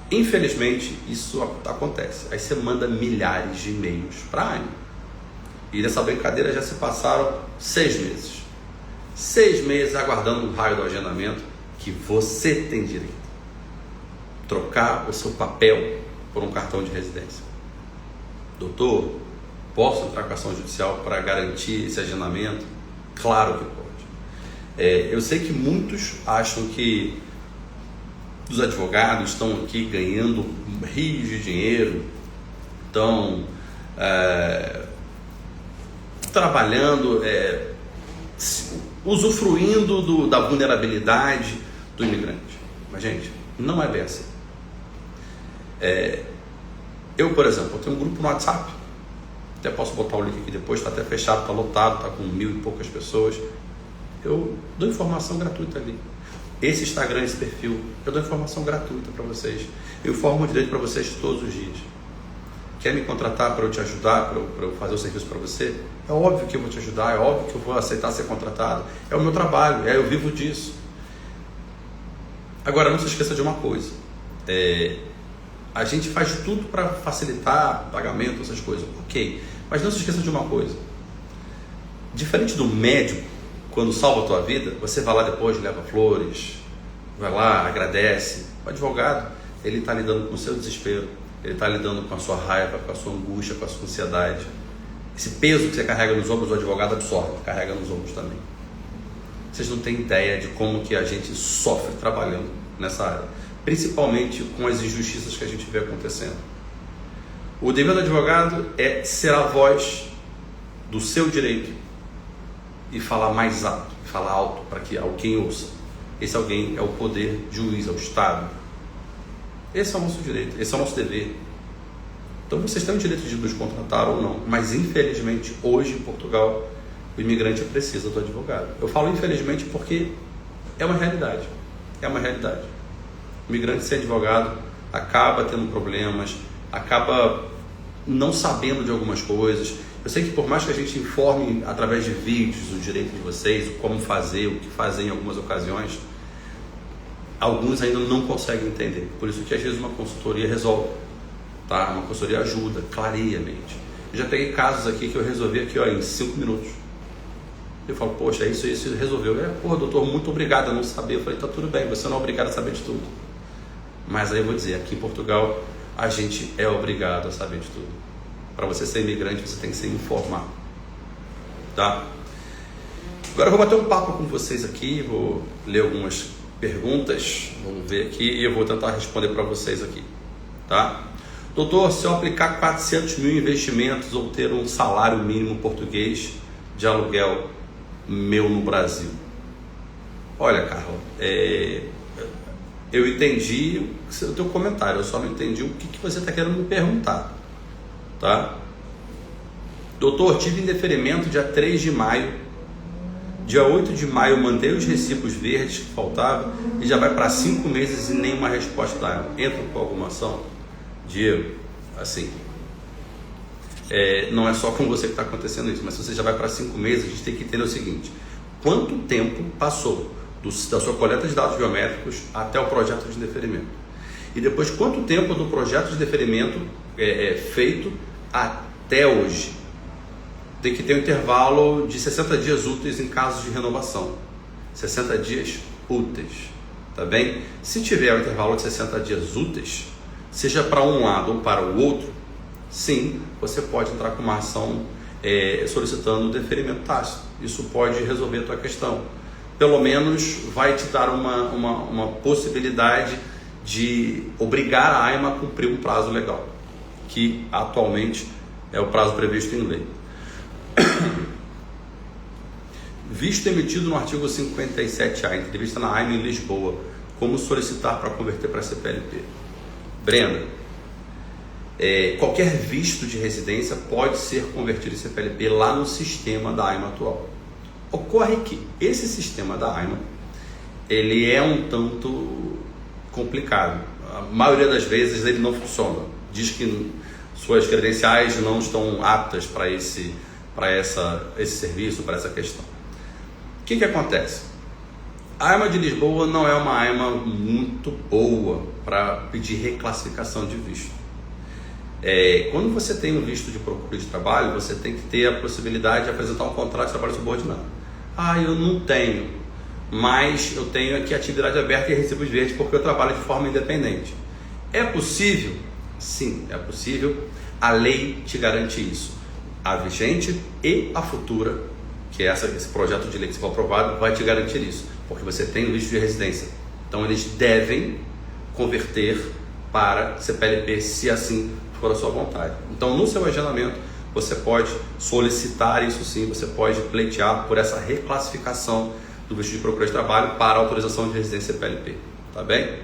Infelizmente, isso acontece. Aí você manda milhares de e-mails para a ANE. E nessa brincadeira já se passaram 6 meses. 6 meses aguardando o raio do agendamento que você tem direito. Trocar o seu papel por um cartão de residência. Doutor, posso entrar com ação judicial para garantir esse agendamento? Claro que pode. Eu sei que muitos acham que os advogados estão aqui ganhando rios de dinheiro, estão trabalhando, usufruindo da vulnerabilidade do imigrante. Mas, gente, não é bem assim. Eu, por exemplo, eu tenho um grupo no WhatsApp, até posso botar o link aqui depois, está até fechado, está lotado, está com 1000 e poucas pessoas. Eu dou informação gratuita ali. Esse Instagram, esse perfil, eu dou informação gratuita para vocês. Eu informo direito para vocês todos os dias. Quer me contratar para eu te ajudar, para eu fazer o serviço para você? É óbvio que eu vou te ajudar, é óbvio que eu vou aceitar ser contratado. É o meu trabalho, eu vivo disso. Agora, não se esqueça de uma coisa. A gente faz de tudo para facilitar pagamento, essas coisas. Ok, mas não se esqueça de uma coisa. Diferente do médico, quando salva a tua vida, você vai lá depois, leva flores, vai lá, agradece. O advogado, ele está lidando com o seu desespero, ele está lidando com a sua raiva, com a sua angústia, com a sua ansiedade. Esse peso que você carrega nos ombros, o advogado absorve, carrega nos ombros também. Vocês não têm ideia de como que a gente sofre trabalhando nessa área, principalmente com as injustiças que a gente vê acontecendo. O dever do advogado é ser a voz do seu direito e falar mais alto, falar alto para que alguém ouça. Esse alguém é o poder juiz, é o Estado. Esse é o nosso direito, esse é o nosso dever. Então vocês têm o direito de nos contratar ou não, mas infelizmente hoje em Portugal o imigrante precisa do advogado. Eu falo infelizmente porque é uma realidade, é uma realidade. O imigrante sem advogado acaba tendo problemas, acaba não sabendo de algumas coisas. Eu sei que por mais que a gente informe através de vídeos o direito de vocês, como fazer, o que fazer em algumas ocasiões, alguns ainda não conseguem entender. Por isso que às vezes uma consultoria resolve, tá? Uma consultoria ajuda, clareia a mente. Eu já peguei casos aqui que eu resolvi aqui, em 5 minutos. Eu falo, poxa, isso resolveu. Doutor, muito obrigado, eu não sabia. Eu falei, tá tudo bem, você não é obrigado a saber de tudo. Mas aí eu vou dizer, aqui em Portugal, a gente é obrigado a saber de tudo. Para você ser imigrante, você tem que ser informado, tá? Agora eu vou bater um papo com vocês aqui, vou ler algumas perguntas, vamos ver aqui e eu vou tentar responder para vocês aqui, tá? Doutor, se eu aplicar 400 mil investimentos ou ter um salário mínimo português de aluguel meu no Brasil? Olha, Carla, eu entendi o teu comentário, eu só não entendi o que você está querendo me perguntar, tá? Doutor, tive indeferimento dia 3 de maio, dia 8 de maio mandei os recibos verdes que faltavam e já vai para 5 meses e nenhuma resposta da entra com alguma ação? Diego, assim, não é só com você que está acontecendo isso, mas se você já vai para 5 meses, a gente tem que entender o seguinte: quanto tempo passou da sua coleta de dados biométricos até o projeto de deferimento. E depois, quanto tempo do projeto de deferimento é feito até hoje. Tem que ter um intervalo de 60 dias úteis em casos de renovação. 60 dias úteis, tá bem? Se tiver um intervalo de 60 dias úteis, seja para um lado ou para o outro, sim, você pode entrar com uma ação solicitando deferimento tácito. Isso pode resolver a tua questão. Pelo menos vai te dar uma possibilidade de obrigar a AIMA a cumprir um prazo legal, que atualmente é o prazo previsto em lei. Visto emitido no artigo 57A, entrevista na AIMA em Lisboa, como solicitar para converter para CPLP? Brenda, qualquer visto de residência pode ser convertido em CPLP lá no sistema da AIMA atual. Ocorre que esse sistema da AIMA, ele é um tanto complicado. A maioria das vezes ele não funciona. Diz que suas credenciais não estão aptas para esse serviço, para essa questão. O que acontece? A AIMA de Lisboa não é uma AIMA muito boa para pedir reclassificação de visto. Quando você tem um visto de procura de trabalho, você tem que ter a possibilidade de apresentar um contrato de trabalho subordinado. Eu não tenho, mas eu tenho aqui atividade aberta e recibos verdes porque eu trabalho de forma independente. É possível? Sim, é possível. A lei te garante isso. A vigente e a futura, que é esse projeto de lei que se for aprovado, vai te garantir isso, porque você tem o visto de residência. Então eles devem converter para CPLP, se assim for a sua vontade. Então no seu agendamento você pode solicitar isso sim, você pode pleitear por essa reclassificação do visto de procura de trabalho para autorização de residência CPLP, tá bem?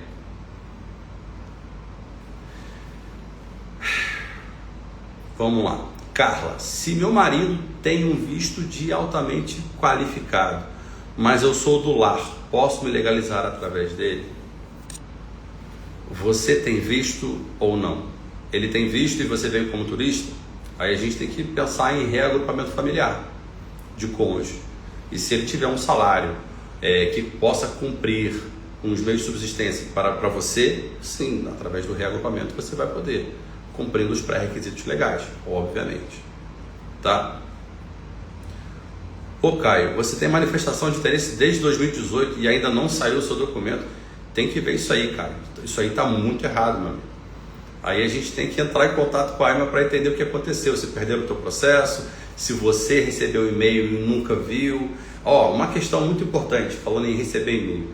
Vamos lá. Carla, se meu marido tem um visto de altamente qualificado, mas eu sou do lar, posso me legalizar através dele? Você tem visto ou não? Ele tem visto e você veio como turista? Aí a gente tem que pensar em reagrupamento familiar de cônjuge. E se ele tiver um salário que possa cumprir uns meios de subsistência para você, sim, através do reagrupamento você vai poder, cumprindo os pré-requisitos legais, obviamente. Tá? Ô Caio, você tem manifestação de interesse desde 2018 e ainda não saiu o seu documento? Tem que ver isso aí, cara. Isso aí tá muito errado, meu amigo. Aí a gente tem que entrar em contato com a AIMA para entender o que aconteceu, se perderam o teu processo, se você recebeu e-mail e nunca viu. Uma questão muito importante, falando em receber e-mail.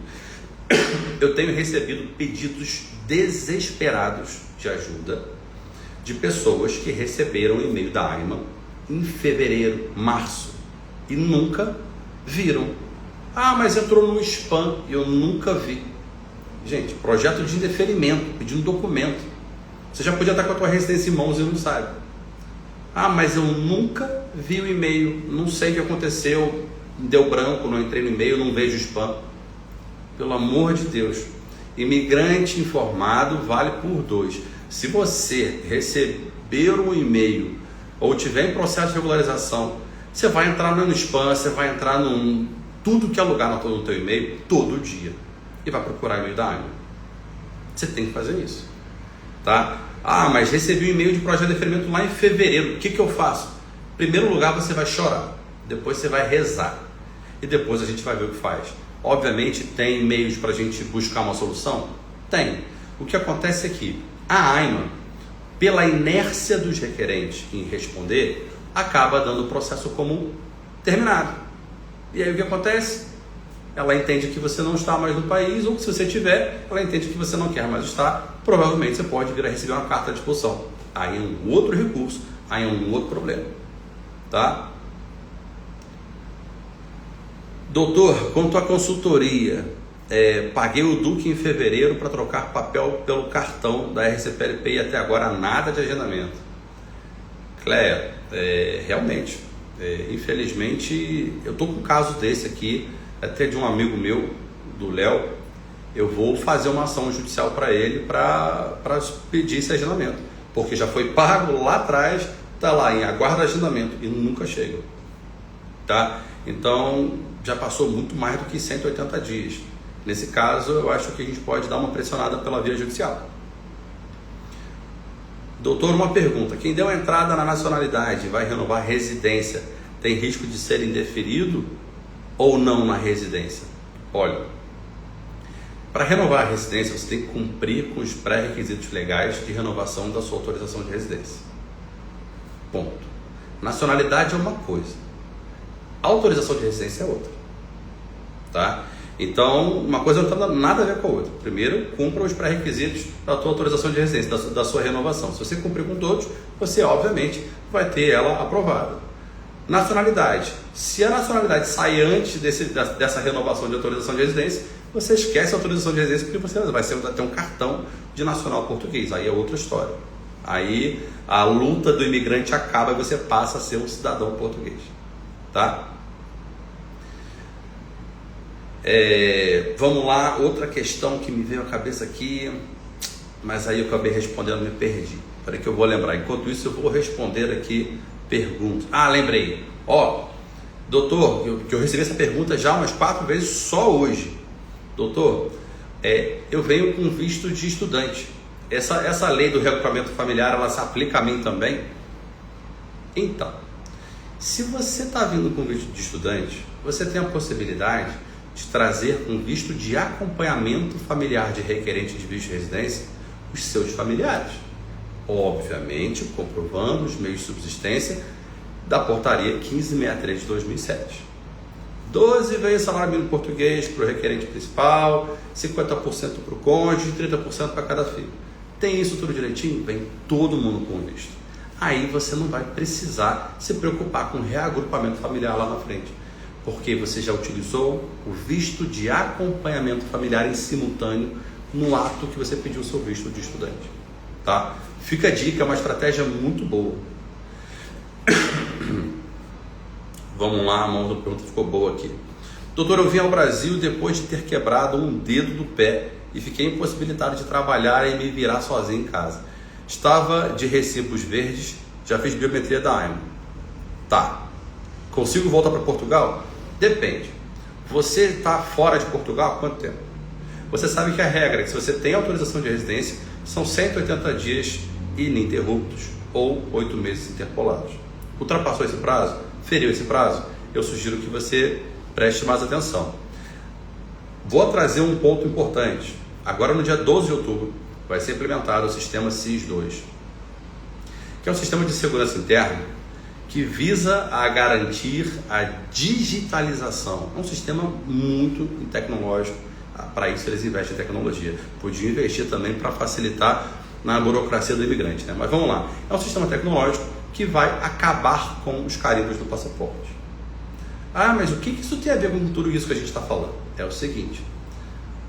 Eu tenho recebido pedidos desesperados de ajuda de pessoas que receberam e-mail da AIMA em fevereiro, março e nunca viram. Mas entrou no spam e eu nunca vi. Gente, projeto de indeferimento, pedindo documento. Você já podia estar com a tua residência em mãos e não sabe. Mas eu nunca vi o e-mail, não sei o que aconteceu, deu branco, não entrei no e-mail, não vejo spam. Pelo amor de Deus, imigrante informado vale por 2. Se você receber um e-mail ou tiver em processo de regularização, você vai entrar no spam, você vai entrar tudo que é lugar no teu e-mail todo dia e vai procurar e-mail da AIMA. Você tem que fazer isso, tá? Mas recebi um e-mail de projeto de deferimento lá em fevereiro, o que eu faço? Em primeiro lugar você vai chorar, depois você vai rezar e depois a gente vai ver o que faz. Obviamente tem meios para a gente buscar uma solução? Tem. O que acontece é que a AIMA, pela inércia dos requerentes em responder, acaba dando o processo como terminado. E aí o que acontece? Ela entende que você não está mais no país, ou que se você tiver, ela entende que você não quer mais estar, provavelmente você pode vir a receber uma carta de expulsão. Aí é um outro recurso, aí é um outro problema. Tá? Doutor, quanto à consultoria, paguei o Duque em fevereiro para trocar papel pelo cartão da RCPLP e até agora nada de agendamento. Cléia, realmente, infelizmente, eu estou com um caso desse aqui, até de um amigo meu, do Léo. Eu vou fazer uma ação judicial para ele para pedir esse agendamento, porque já foi pago lá atrás, está lá em aguardo de agendamento e nunca chega. Tá? Então, já passou muito mais do que 180 dias. Nesse caso, eu acho que a gente pode dar uma pressionada pela via judicial. Doutor, uma pergunta. Quem deu a entrada na nacionalidade e vai renovar a residência, tem risco de ser indeferido ou não na residência? Olha, para renovar a residência, você tem que cumprir com os pré-requisitos legais de renovação da sua autorização de residência. Ponto. Nacionalidade é uma coisa, autorização de residência é outra. Tá? Então, uma coisa não tem nada a ver com a outra. Primeiro, cumpra os pré-requisitos da tua autorização de residência, da sua renovação. Se você cumprir com todos, você obviamente vai ter ela aprovada. Nacionalidade. Se a nacionalidade sai antes dessa renovação de autorização de residência, você esquece a autorização de residência porque você vai ter um cartão de nacional português. Aí é outra história. Aí a luta do imigrante acaba e você passa a ser um cidadão português. Tá? Vamos lá, outra questão que me veio à cabeça aqui, mas aí eu acabei respondendo, me perdi. Peraí que eu vou lembrar. Enquanto isso eu vou responder aqui perguntas. Lembrei. Doutor, eu recebi essa pergunta já umas 4 vezes só hoje. Doutor, eu venho com visto de estudante. Essa lei do reagrupamento familiar, ela se aplica a mim também? Então, se você está vindo com visto de estudante, você tem a possibilidade de trazer um visto de acompanhamento familiar de requerente de visto de residência os seus familiares. Obviamente, comprovando os meios de subsistência da portaria 1563 de 2007. 12 vezes salário mínimo português para o requerente principal, 50% para o cônjuge, 30% para cada filho. Tem isso tudo direitinho? Vem todo mundo com visto. Aí você não vai precisar se preocupar com reagrupamento familiar lá na frente, porque você já utilizou o visto de acompanhamento familiar em simultâneo no ato que você pediu o seu visto de estudante. Tá? Fica a dica, é uma estratégia muito boa. Vamos lá, a mão da pergunta ficou boa aqui. Doutor, eu vim ao Brasil depois de ter quebrado um dedo do pé e fiquei impossibilitado de trabalhar e me virar sozinho em casa. Estava de recibos verdes, já fiz biometria da AIMO. Tá. Consigo voltar para Portugal? Depende. Você está fora de Portugal há quanto tempo? Você sabe que a regra é que se você tem autorização de residência, são 180 dias ininterruptos ou 8 meses interpolados. Ultrapassou esse prazo? Feriu esse prazo? Eu sugiro que você preste mais atenção. Vou trazer um ponto importante. Agora, no dia 12 de outubro, vai ser implementado o sistema SIS-2, que é um sistema de segurança interna que visa a garantir a digitalização. É um sistema muito tecnológico. Para isso, eles investem em tecnologia. Podiam investir também para facilitar na burocracia do imigrante, né? Mas vamos lá. É um sistema tecnológico que vai acabar com os carimbos do passaporte. Mas o que isso tem a ver com tudo isso que a gente está falando? É o seguinte: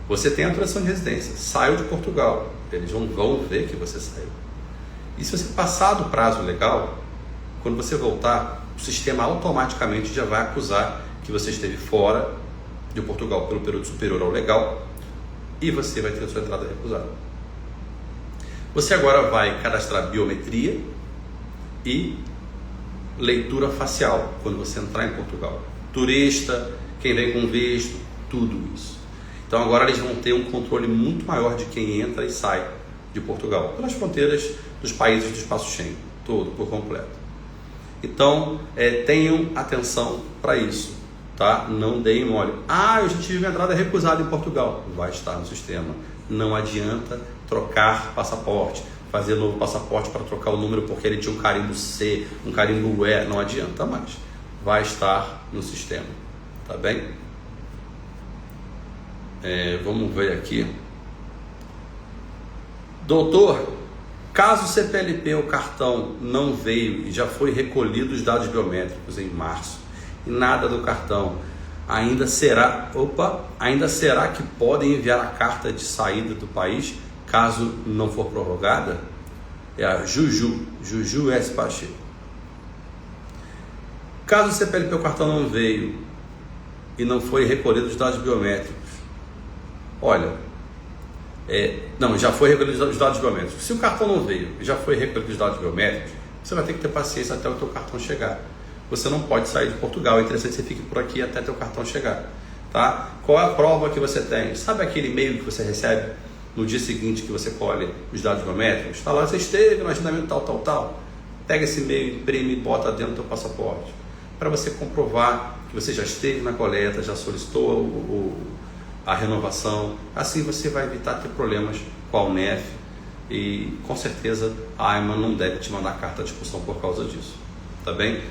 você tem a autorização de residência, saiu de Portugal, eles vão ver que você saiu. E se você passar do prazo legal, quando você voltar, o sistema automaticamente já vai acusar que você esteve fora de Portugal pelo período superior ao legal e você vai ter a sua entrada recusada. Você agora vai cadastrar biometria e leitura facial quando você entrar em Portugal. Turista, quem vem com visto, tudo isso. Então agora eles vão ter um controle muito maior de quem entra e sai de Portugal, pelas fronteiras dos países do espaço Schengen, todo, por completo. Então tenham atenção para isso, tá? Não deem mole. Eu já tive minha entrada recusada em Portugal. Vai estar no sistema. Não adianta trocar passaporte, fazer novo passaporte para trocar o número porque ele tinha um carimbo C, um carimbo E, não adianta mais. Vai estar no sistema, tá bem? Vamos ver aqui. Doutor, caso o CPLP ou cartão não veio e já foi recolhido os dados biométricos em março e nada do cartão, ainda será que podem enviar a carta de saída do país caso não for prorrogada? É a Juju S. Pacheco. Caso o CPLP ou cartão não veio e não foi recolhido os dados biométricos, olha, já foi recolhido os dados biométricos. Se o cartão não veio e já foi recolhido os dados biométricos, você vai ter que ter paciência até o teu cartão chegar. você não pode sair de Portugal. É interessante que você fique por aqui até teu cartão chegar. Tá? Qual é a prova que você tem? Sabe aquele e-mail que você recebe no dia seguinte que você colhe os dados biométricos? Está lá, você esteve no agendamento tal. Pega esse e-mail, imprime e bota dentro do teu passaporte, para você comprovar que você já esteve na coleta, já solicitou a renovação. Assim você vai evitar ter problemas com a UNEF e com certeza a AIMA não deve te mandar carta de expulsão por causa disso. Tá bem?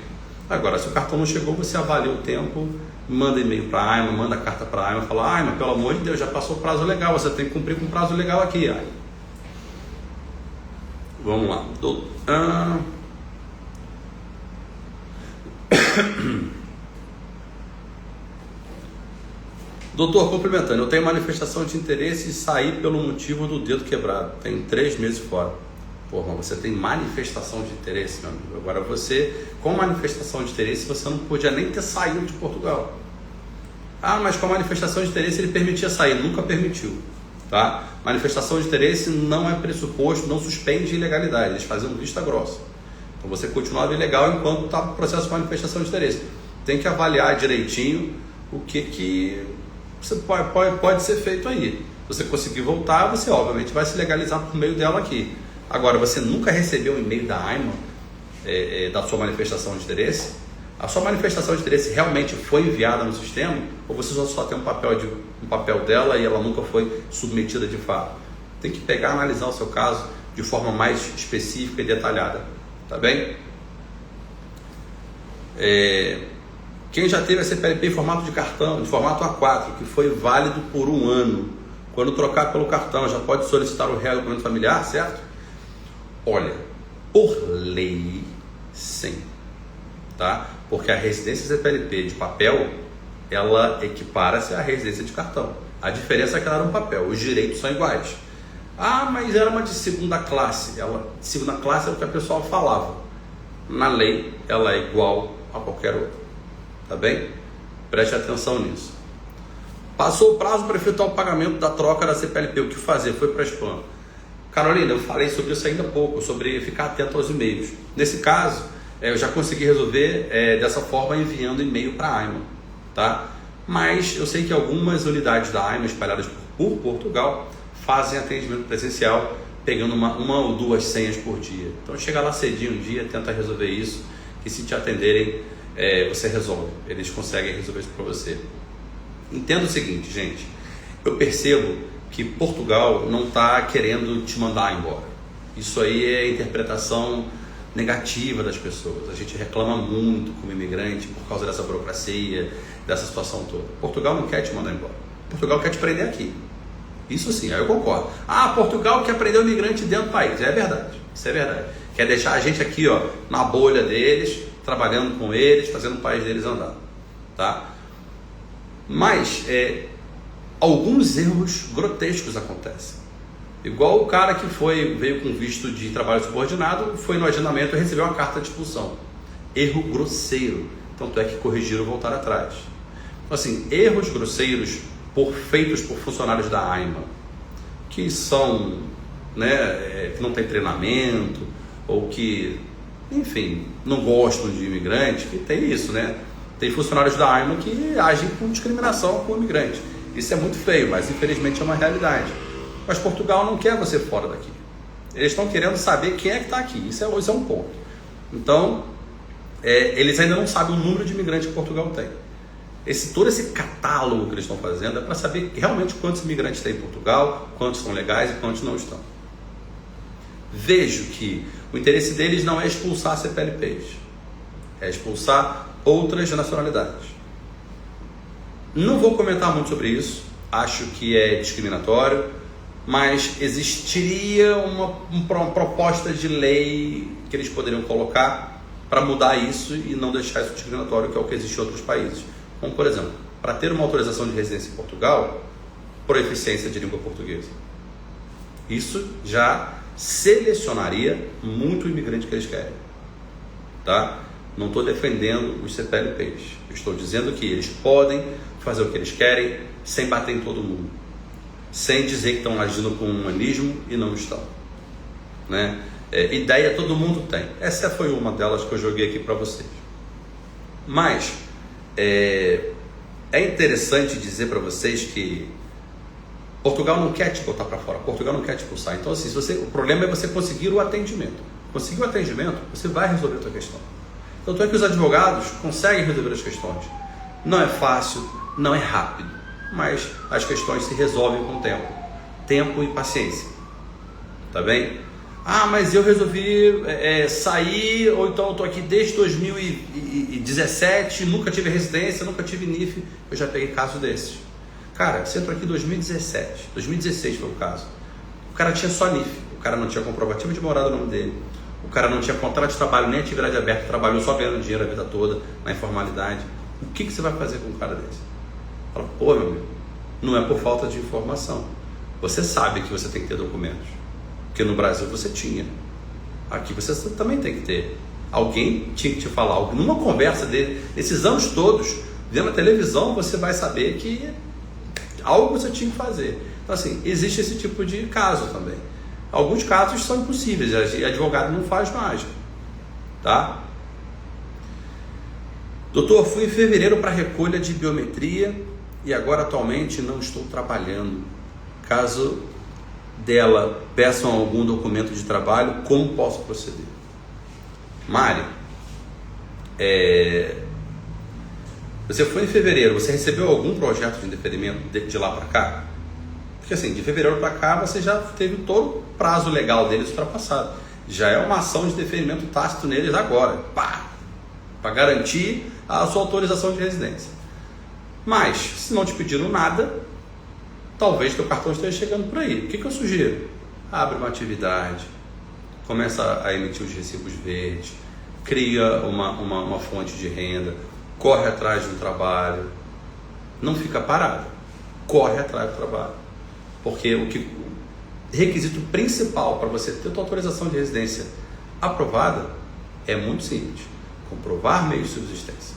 Agora, se o cartão não chegou, você avalia o tempo, manda e-mail para a AIMA, manda carta para a AIMA, fala: AIMA, pelo amor de Deus, já passou o prazo legal, você tem que cumprir com o prazo legal aqui. AIMA. Vamos lá. Doutor, complementando, eu tenho manifestação de interesse e saí pelo motivo do dedo quebrado. Tenho 3 meses fora. Pô, mas você tem manifestação de interesse, meu amigo. Agora você, com manifestação de interesse, você não podia nem ter saído de Portugal. Ah, mas com a manifestação de interesse ele permitia sair. Nunca permitiu. Tá? Manifestação de interesse não é pressuposto, não suspende ilegalidade. Eles fazem vista grossa. Então você continuava ilegal enquanto estava no processo de manifestação de interesse. Tem que avaliar direitinho o que você pode ser feito aí. Se você conseguir voltar, você obviamente vai se legalizar por meio dela aqui. Agora, você nunca recebeu um e-mail da AIMA da sua manifestação de interesse? A sua manifestação de interesse realmente foi enviada no sistema? Ou você só tem um papel dela e ela nunca foi submetida de fato? Tem que pegar e analisar o seu caso de forma mais específica e detalhada. Tá bem? Quem já teve a CPLP em formato de cartão, de formato A4, que foi válido por 1 ano, quando trocar pelo cartão, já pode solicitar o reagrupamento familiar, certo? Olha, por lei, sim, tá? Porque a residência CPLP de papel, ela equipara-se à residência de cartão. A diferença é que ela era um papel, os direitos são iguais. Ah, mas era uma de segunda classe. Segunda classe é o que a pessoa falava. Na lei, ela é igual a qualquer outra. Tá bem? Preste atenção nisso. Passou o prazo para efetuar o pagamento da troca da CPLP. O que fazer? Foi para spam. Carolina, eu falei sobre isso ainda há pouco, sobre ficar atento aos e-mails. Nesse caso, eu já consegui resolver dessa forma enviando e-mail para a AIMA. Tá? Mas eu sei que algumas unidades da AIMA espalhadas por Portugal fazem atendimento presencial, pegando uma ou 2 senhas por dia. Então chega lá cedinho um dia, tenta resolver isso, que se te atenderem, você resolve. Eles conseguem resolver isso para você. Entenda o seguinte, gente. Eu percebo que Portugal não está querendo te mandar embora. Isso aí é interpretação negativa das pessoas. A gente reclama muito como imigrante por causa dessa burocracia, dessa situação toda. Portugal não quer te mandar embora. Portugal quer te prender aqui. Isso sim, aí eu concordo. Ah, Portugal quer prender o imigrante dentro do país. É verdade, isso é verdade. Quer deixar a gente aqui, ó, na bolha deles, trabalhando com eles, fazendo o país deles andar. Tá? Mas alguns erros grotescos acontecem. Igual o cara que veio com visto de trabalho subordinado, foi no agendamento e recebeu uma carta de expulsão. Erro grosseiro. Tanto é que corrigiram e voltaram atrás. Então, assim, erros grosseiros feitos por funcionários da AIMA, que são, que não tem treinamento, ou que, enfim, não gostam de imigrante, que tem isso, né? Tem funcionários da AIMA que agem com discriminação com o imigrante. Isso é muito feio, mas infelizmente é uma realidade. Mas Portugal não quer você fora daqui. Eles estão querendo saber quem é que está aqui. Isso é um ponto. Então, eles ainda não sabem o número de imigrantes que Portugal tem. Todo esse catálogo que eles estão fazendo é para saber realmente quantos imigrantes tem em Portugal, quantos são legais e quantos não estão. Vejo que o interesse deles não é expulsar CPLPs, é expulsar outras nacionalidades. Não vou comentar muito sobre isso, acho que é discriminatório, mas existiria uma proposta de lei que eles poderiam colocar para mudar isso e não deixar isso discriminatório, que é o que existe em outros países. Como, por exemplo, para ter uma autorização de residência em Portugal, proficiência de língua portuguesa. Isso já selecionaria muito o imigrante que eles querem. Tá? Não estou defendendo os CPLPs. Estou dizendo que eles podem fazer o que eles querem sem bater em todo mundo. Sem dizer que estão agindo com humanismo e não estão. Né? Ideia todo mundo tem. Essa foi uma delas que eu joguei aqui para vocês. Mas é interessante dizer para vocês que Portugal não quer te botar para fora, Portugal não quer te expulsar. Então, assim, o problema é você conseguir o atendimento. Conseguir o atendimento, você vai resolver a tua questão. Tanto é que os advogados conseguem resolver as questões. Não é fácil, não é rápido, mas as questões se resolvem com o tempo. Tempo e paciência. Tá bem? Ah, mas eu resolvi sair, ou então eu estou aqui desde 2017, nunca tive residência, nunca tive NIF. Eu já peguei caso desses. Cara, você entrou aqui em 2017, 2016 foi o caso. O cara tinha só NIF, o cara não tinha comprovativo de morada no nome dele, o cara não tinha contrato de trabalho nem atividade aberta, trabalhou só ganhando dinheiro a vida toda, na informalidade. O que você vai fazer com um cara desse? Fala, pô, meu amigo, não é por falta de informação. Você sabe que você tem que ter documentos, porque no Brasil você tinha. Aqui você também tem que ter. Alguém tinha que te falar, numa conversa dele, nesses anos todos, vendo a televisão, você vai saber que algo você tinha que fazer. Então, assim, existe esse tipo de caso também. Alguns casos são impossíveis, e advogado não faz mágica, tá? Doutor, fui em fevereiro para recolha de biometria e agora atualmente não estou trabalhando. Caso dela peçam algum documento de trabalho, como posso proceder? Mari, você foi em fevereiro, você recebeu algum projeto de indeferimento de lá para cá? Porque assim, de fevereiro para cá você já teve todo o prazo legal deles ultrapassado. Já é uma ação de deferimento tácito neles agora, para garantir a sua autorização de residência. Mas, se não te pediram nada, talvez teu cartão esteja chegando por aí. O que eu sugiro? Abre uma atividade, começa a emitir os recibos verdes, cria uma fonte de renda, corre atrás de um trabalho, não fica parado, corre atrás do trabalho. Porque o requisito principal para você ter tua autorização de residência aprovada é muito simples: comprovar meio de subsistência,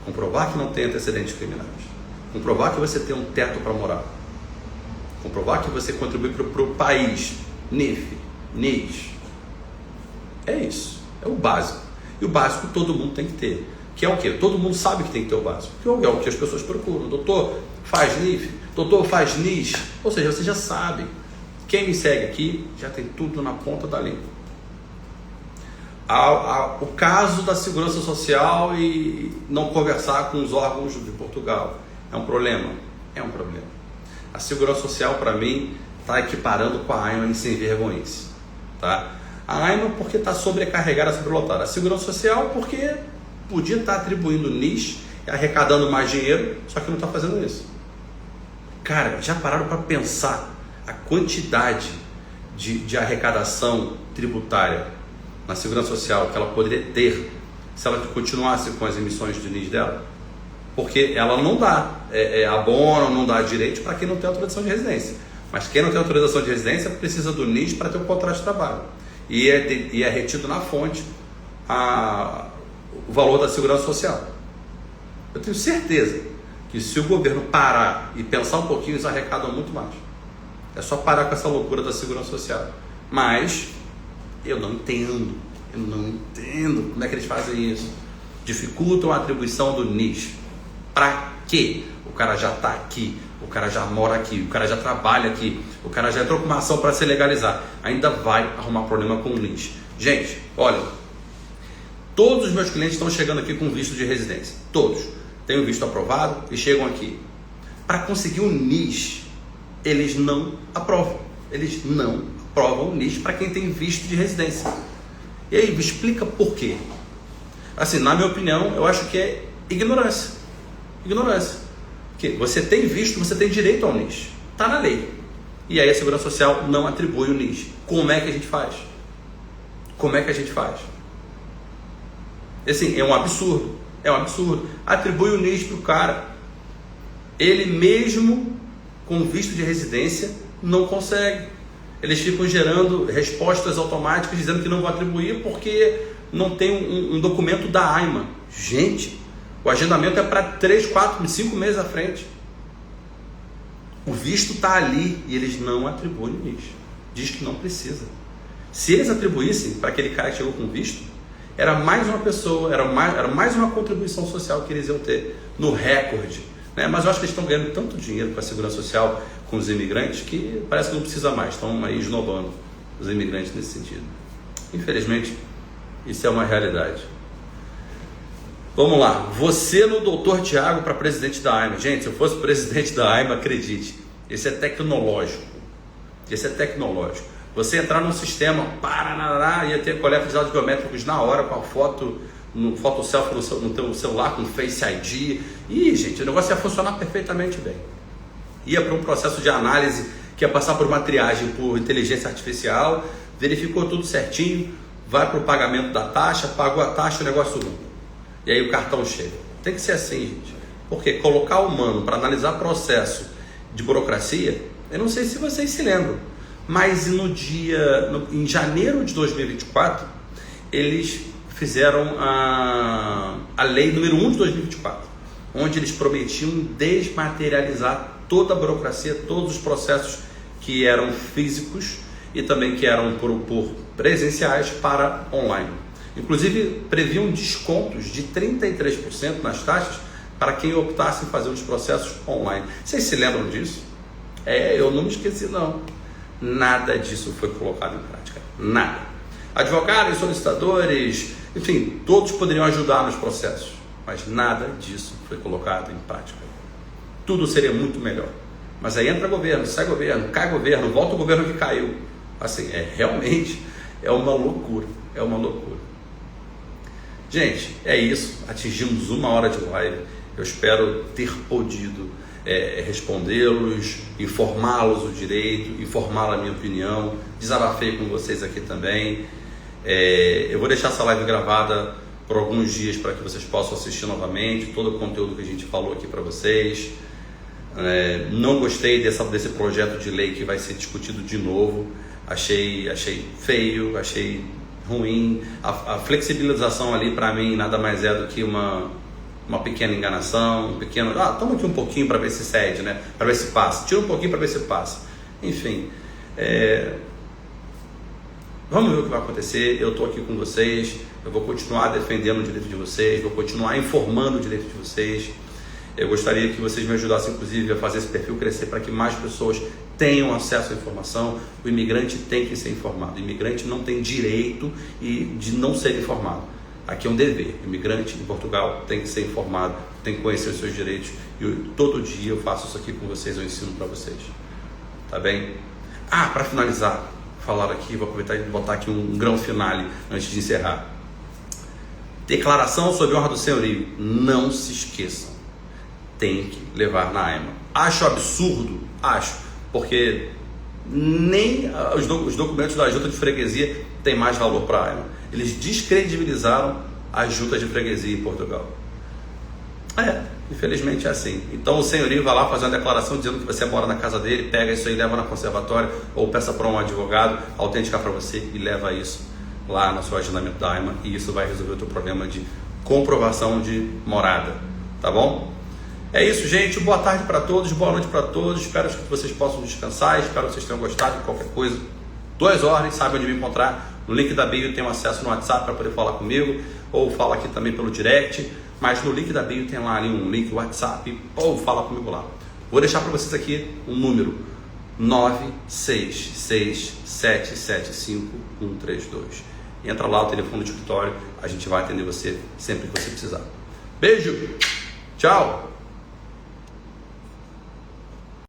comprovar que não tem antecedentes criminais, comprovar que você tem um teto para morar, comprovar que você contribui para o país, NIF, NIS. É isso, é o básico. E o básico todo mundo tem que ter. Que é o quê? Todo mundo sabe que tem que ter o básico. Que é o que as pessoas procuram. Doutor, faz NIF. Doutor, faz NIS. Ou seja, você já sabe. Quem me segue aqui já tem tudo na ponta da língua. O caso da segurança social e não conversar com os órgãos de Portugal é um problema? É um problema. A segurança social, para mim, está equiparando com a AIMA em sem vergonhice. Tá? A AIMA porque está sobrecarregada, sobrelotada. A segurança social porque podia estar atribuindo NIS e arrecadando mais dinheiro, só que não está fazendo isso. Cara, já pararam para pensar a quantidade de arrecadação tributária na segurança social que ela poderia ter se ela continuasse com as emissões de NIS dela? Porque ela não dá abono, não dá direito para quem não tem autorização de residência. Mas quem não tem autorização de residência precisa do NIS para ter um contrato de trabalho. E é retido na fonte o valor da segurança social. Eu tenho certeza que se o governo parar e pensar um pouquinho, eles arrecadam muito mais. É só parar com essa loucura da segurança social. Mas eu não entendo como é que eles fazem isso. Dificultam a atribuição do NIS. Para quê? O cara já está aqui, o cara já mora aqui, o cara já trabalha aqui, o cara já entrou com uma ação para se legalizar. Ainda vai arrumar problema com o NIS. Gente, olha, todos os meus clientes estão chegando aqui com visto de residência. Todos. Têm o visto aprovado e chegam aqui. Para conseguir o NIS, eles não aprovam. Eles não aprovam o NIS para quem tem visto de residência. E aí, me explica por quê. Assim, na minha opinião, eu acho que é ignorância. Ignorância. Porque você tem visto, você tem direito ao NIS. Está na lei. E aí a Segurança Social não atribui o NIS. Como é que a gente faz? Como é que a gente faz? Assim, é um absurdo. É um absurdo. Atribui o NIS para o cara. Ele mesmo, com visto de residência, não consegue. Eles ficam gerando respostas automáticas dizendo que não vão atribuir porque não tem um documento da AIMA. Gente, o agendamento é para 3, 4, 5 meses à frente. O visto está ali e eles não atribuem o NIS. Diz que não precisa. Se eles atribuíssem para aquele cara que chegou com visto, era mais uma pessoa, era mais uma contribuição social que eles iam ter no recorde, né? Mas eu acho que eles estão ganhando tanto dinheiro com a segurança social, com os imigrantes, que parece que não precisa mais, estão aí esnobando os imigrantes nesse sentido. Infelizmente, isso é uma realidade. Vamos lá, você no Dr. Tiago para presidente da AIMA. Gente, se eu fosse presidente da AIMA, acredite, esse é tecnológico. Esse é tecnológico. Você entrar num sistema, ia ter coleta de dados biométricos na hora, com a foto, no foto selfie no teu celular, com Face ID. E, gente, o negócio ia funcionar perfeitamente bem. Ia para um processo de análise que ia passar por uma triagem por inteligência artificial, verificou tudo certinho, vai para o pagamento da taxa, pagou a taxa, o negócio limpo. E aí o cartão chega. Tem que ser assim, gente. Porque colocar o humano para analisar processo de burocracia, eu não sei se vocês se lembram, mas em janeiro de 2024, eles fizeram a lei número 1 de 2024, onde eles prometiam desmaterializar toda a burocracia, todos os processos que eram físicos e também que eram por presenciais para online. Inclusive, previam descontos de 33% nas taxas para quem optasse em fazer os processos online. Vocês se lembram disso? Eu não me esqueci, não. Nada disso foi colocado em prática. Nada. Advogados, solicitadores, enfim, todos poderiam ajudar nos processos, mas nada disso foi colocado em prática. Tudo seria muito melhor. Mas aí entra governo, sai governo, cai governo, volta o governo que caiu. Assim, realmente é uma loucura. É uma loucura. Gente, é isso. Atingimos 1 hora de live. Eu espero ter podido respondê-los, informá-los o direito, informá-los a minha opinião. Desabafei com vocês aqui também. Eu vou deixar essa live gravada por alguns dias para que vocês possam assistir novamente todo o conteúdo que a gente falou aqui para vocês. Não gostei desse projeto de lei que vai ser discutido de novo. Achei feio, achei ruim. A flexibilização ali para mim nada mais é do que uma pequena enganação, toma aqui um pouquinho para ver se cede, né? Para ver se passa, tira um pouquinho para ver se passa. Enfim, vamos ver o que vai acontecer. Eu estou aqui com vocês, eu vou continuar defendendo o direito de vocês, vou continuar informando o direito de vocês. Eu gostaria que vocês me ajudassem, inclusive, a fazer esse perfil crescer para que mais pessoas tenham acesso à informação. O imigrante tem que ser informado. O imigrante não tem direito de não ser informado. Aqui é um dever. O imigrante em Portugal tem que ser informado, tem que conhecer os seus direitos. E todo dia eu faço isso aqui com vocês, eu ensino para vocês. Tá bem? Para finalizar, falar aqui, vou aproveitar e botar aqui um grão finale antes de encerrar. Declaração sobre honra do senhorio. Não se esqueçam. Tem que levar na AIMA. Acho absurdo? Acho, porque nem os documentos da junta de freguesia têm mais valor para a AIMA. Eles descredibilizaram a junta de freguesia em Portugal. Infelizmente é assim. Então o senhorio vai lá fazer uma declaração dizendo que você mora na casa dele, pega isso aí, leva na conservatória ou peça para um advogado autenticar para você e leva isso lá no seu agendamento da AIMA, e isso vai resolver o teu problema de comprovação de morada. Tá bom? É isso, gente. Boa tarde para todos, boa noite para todos. Espero que vocês possam descansar. Espero que vocês tenham gostado de qualquer coisa. 2 ordens, sabe onde me encontrar. No link da bio tem um acesso no WhatsApp para poder falar comigo, ou fala aqui também pelo direct. Mas no link da bio tem lá ali um link WhatsApp, ou fala comigo lá. Vou deixar para vocês aqui um número: 966775132. Entra lá, o telefone do escritório. A gente vai atender você sempre que você precisar. Beijo, tchau.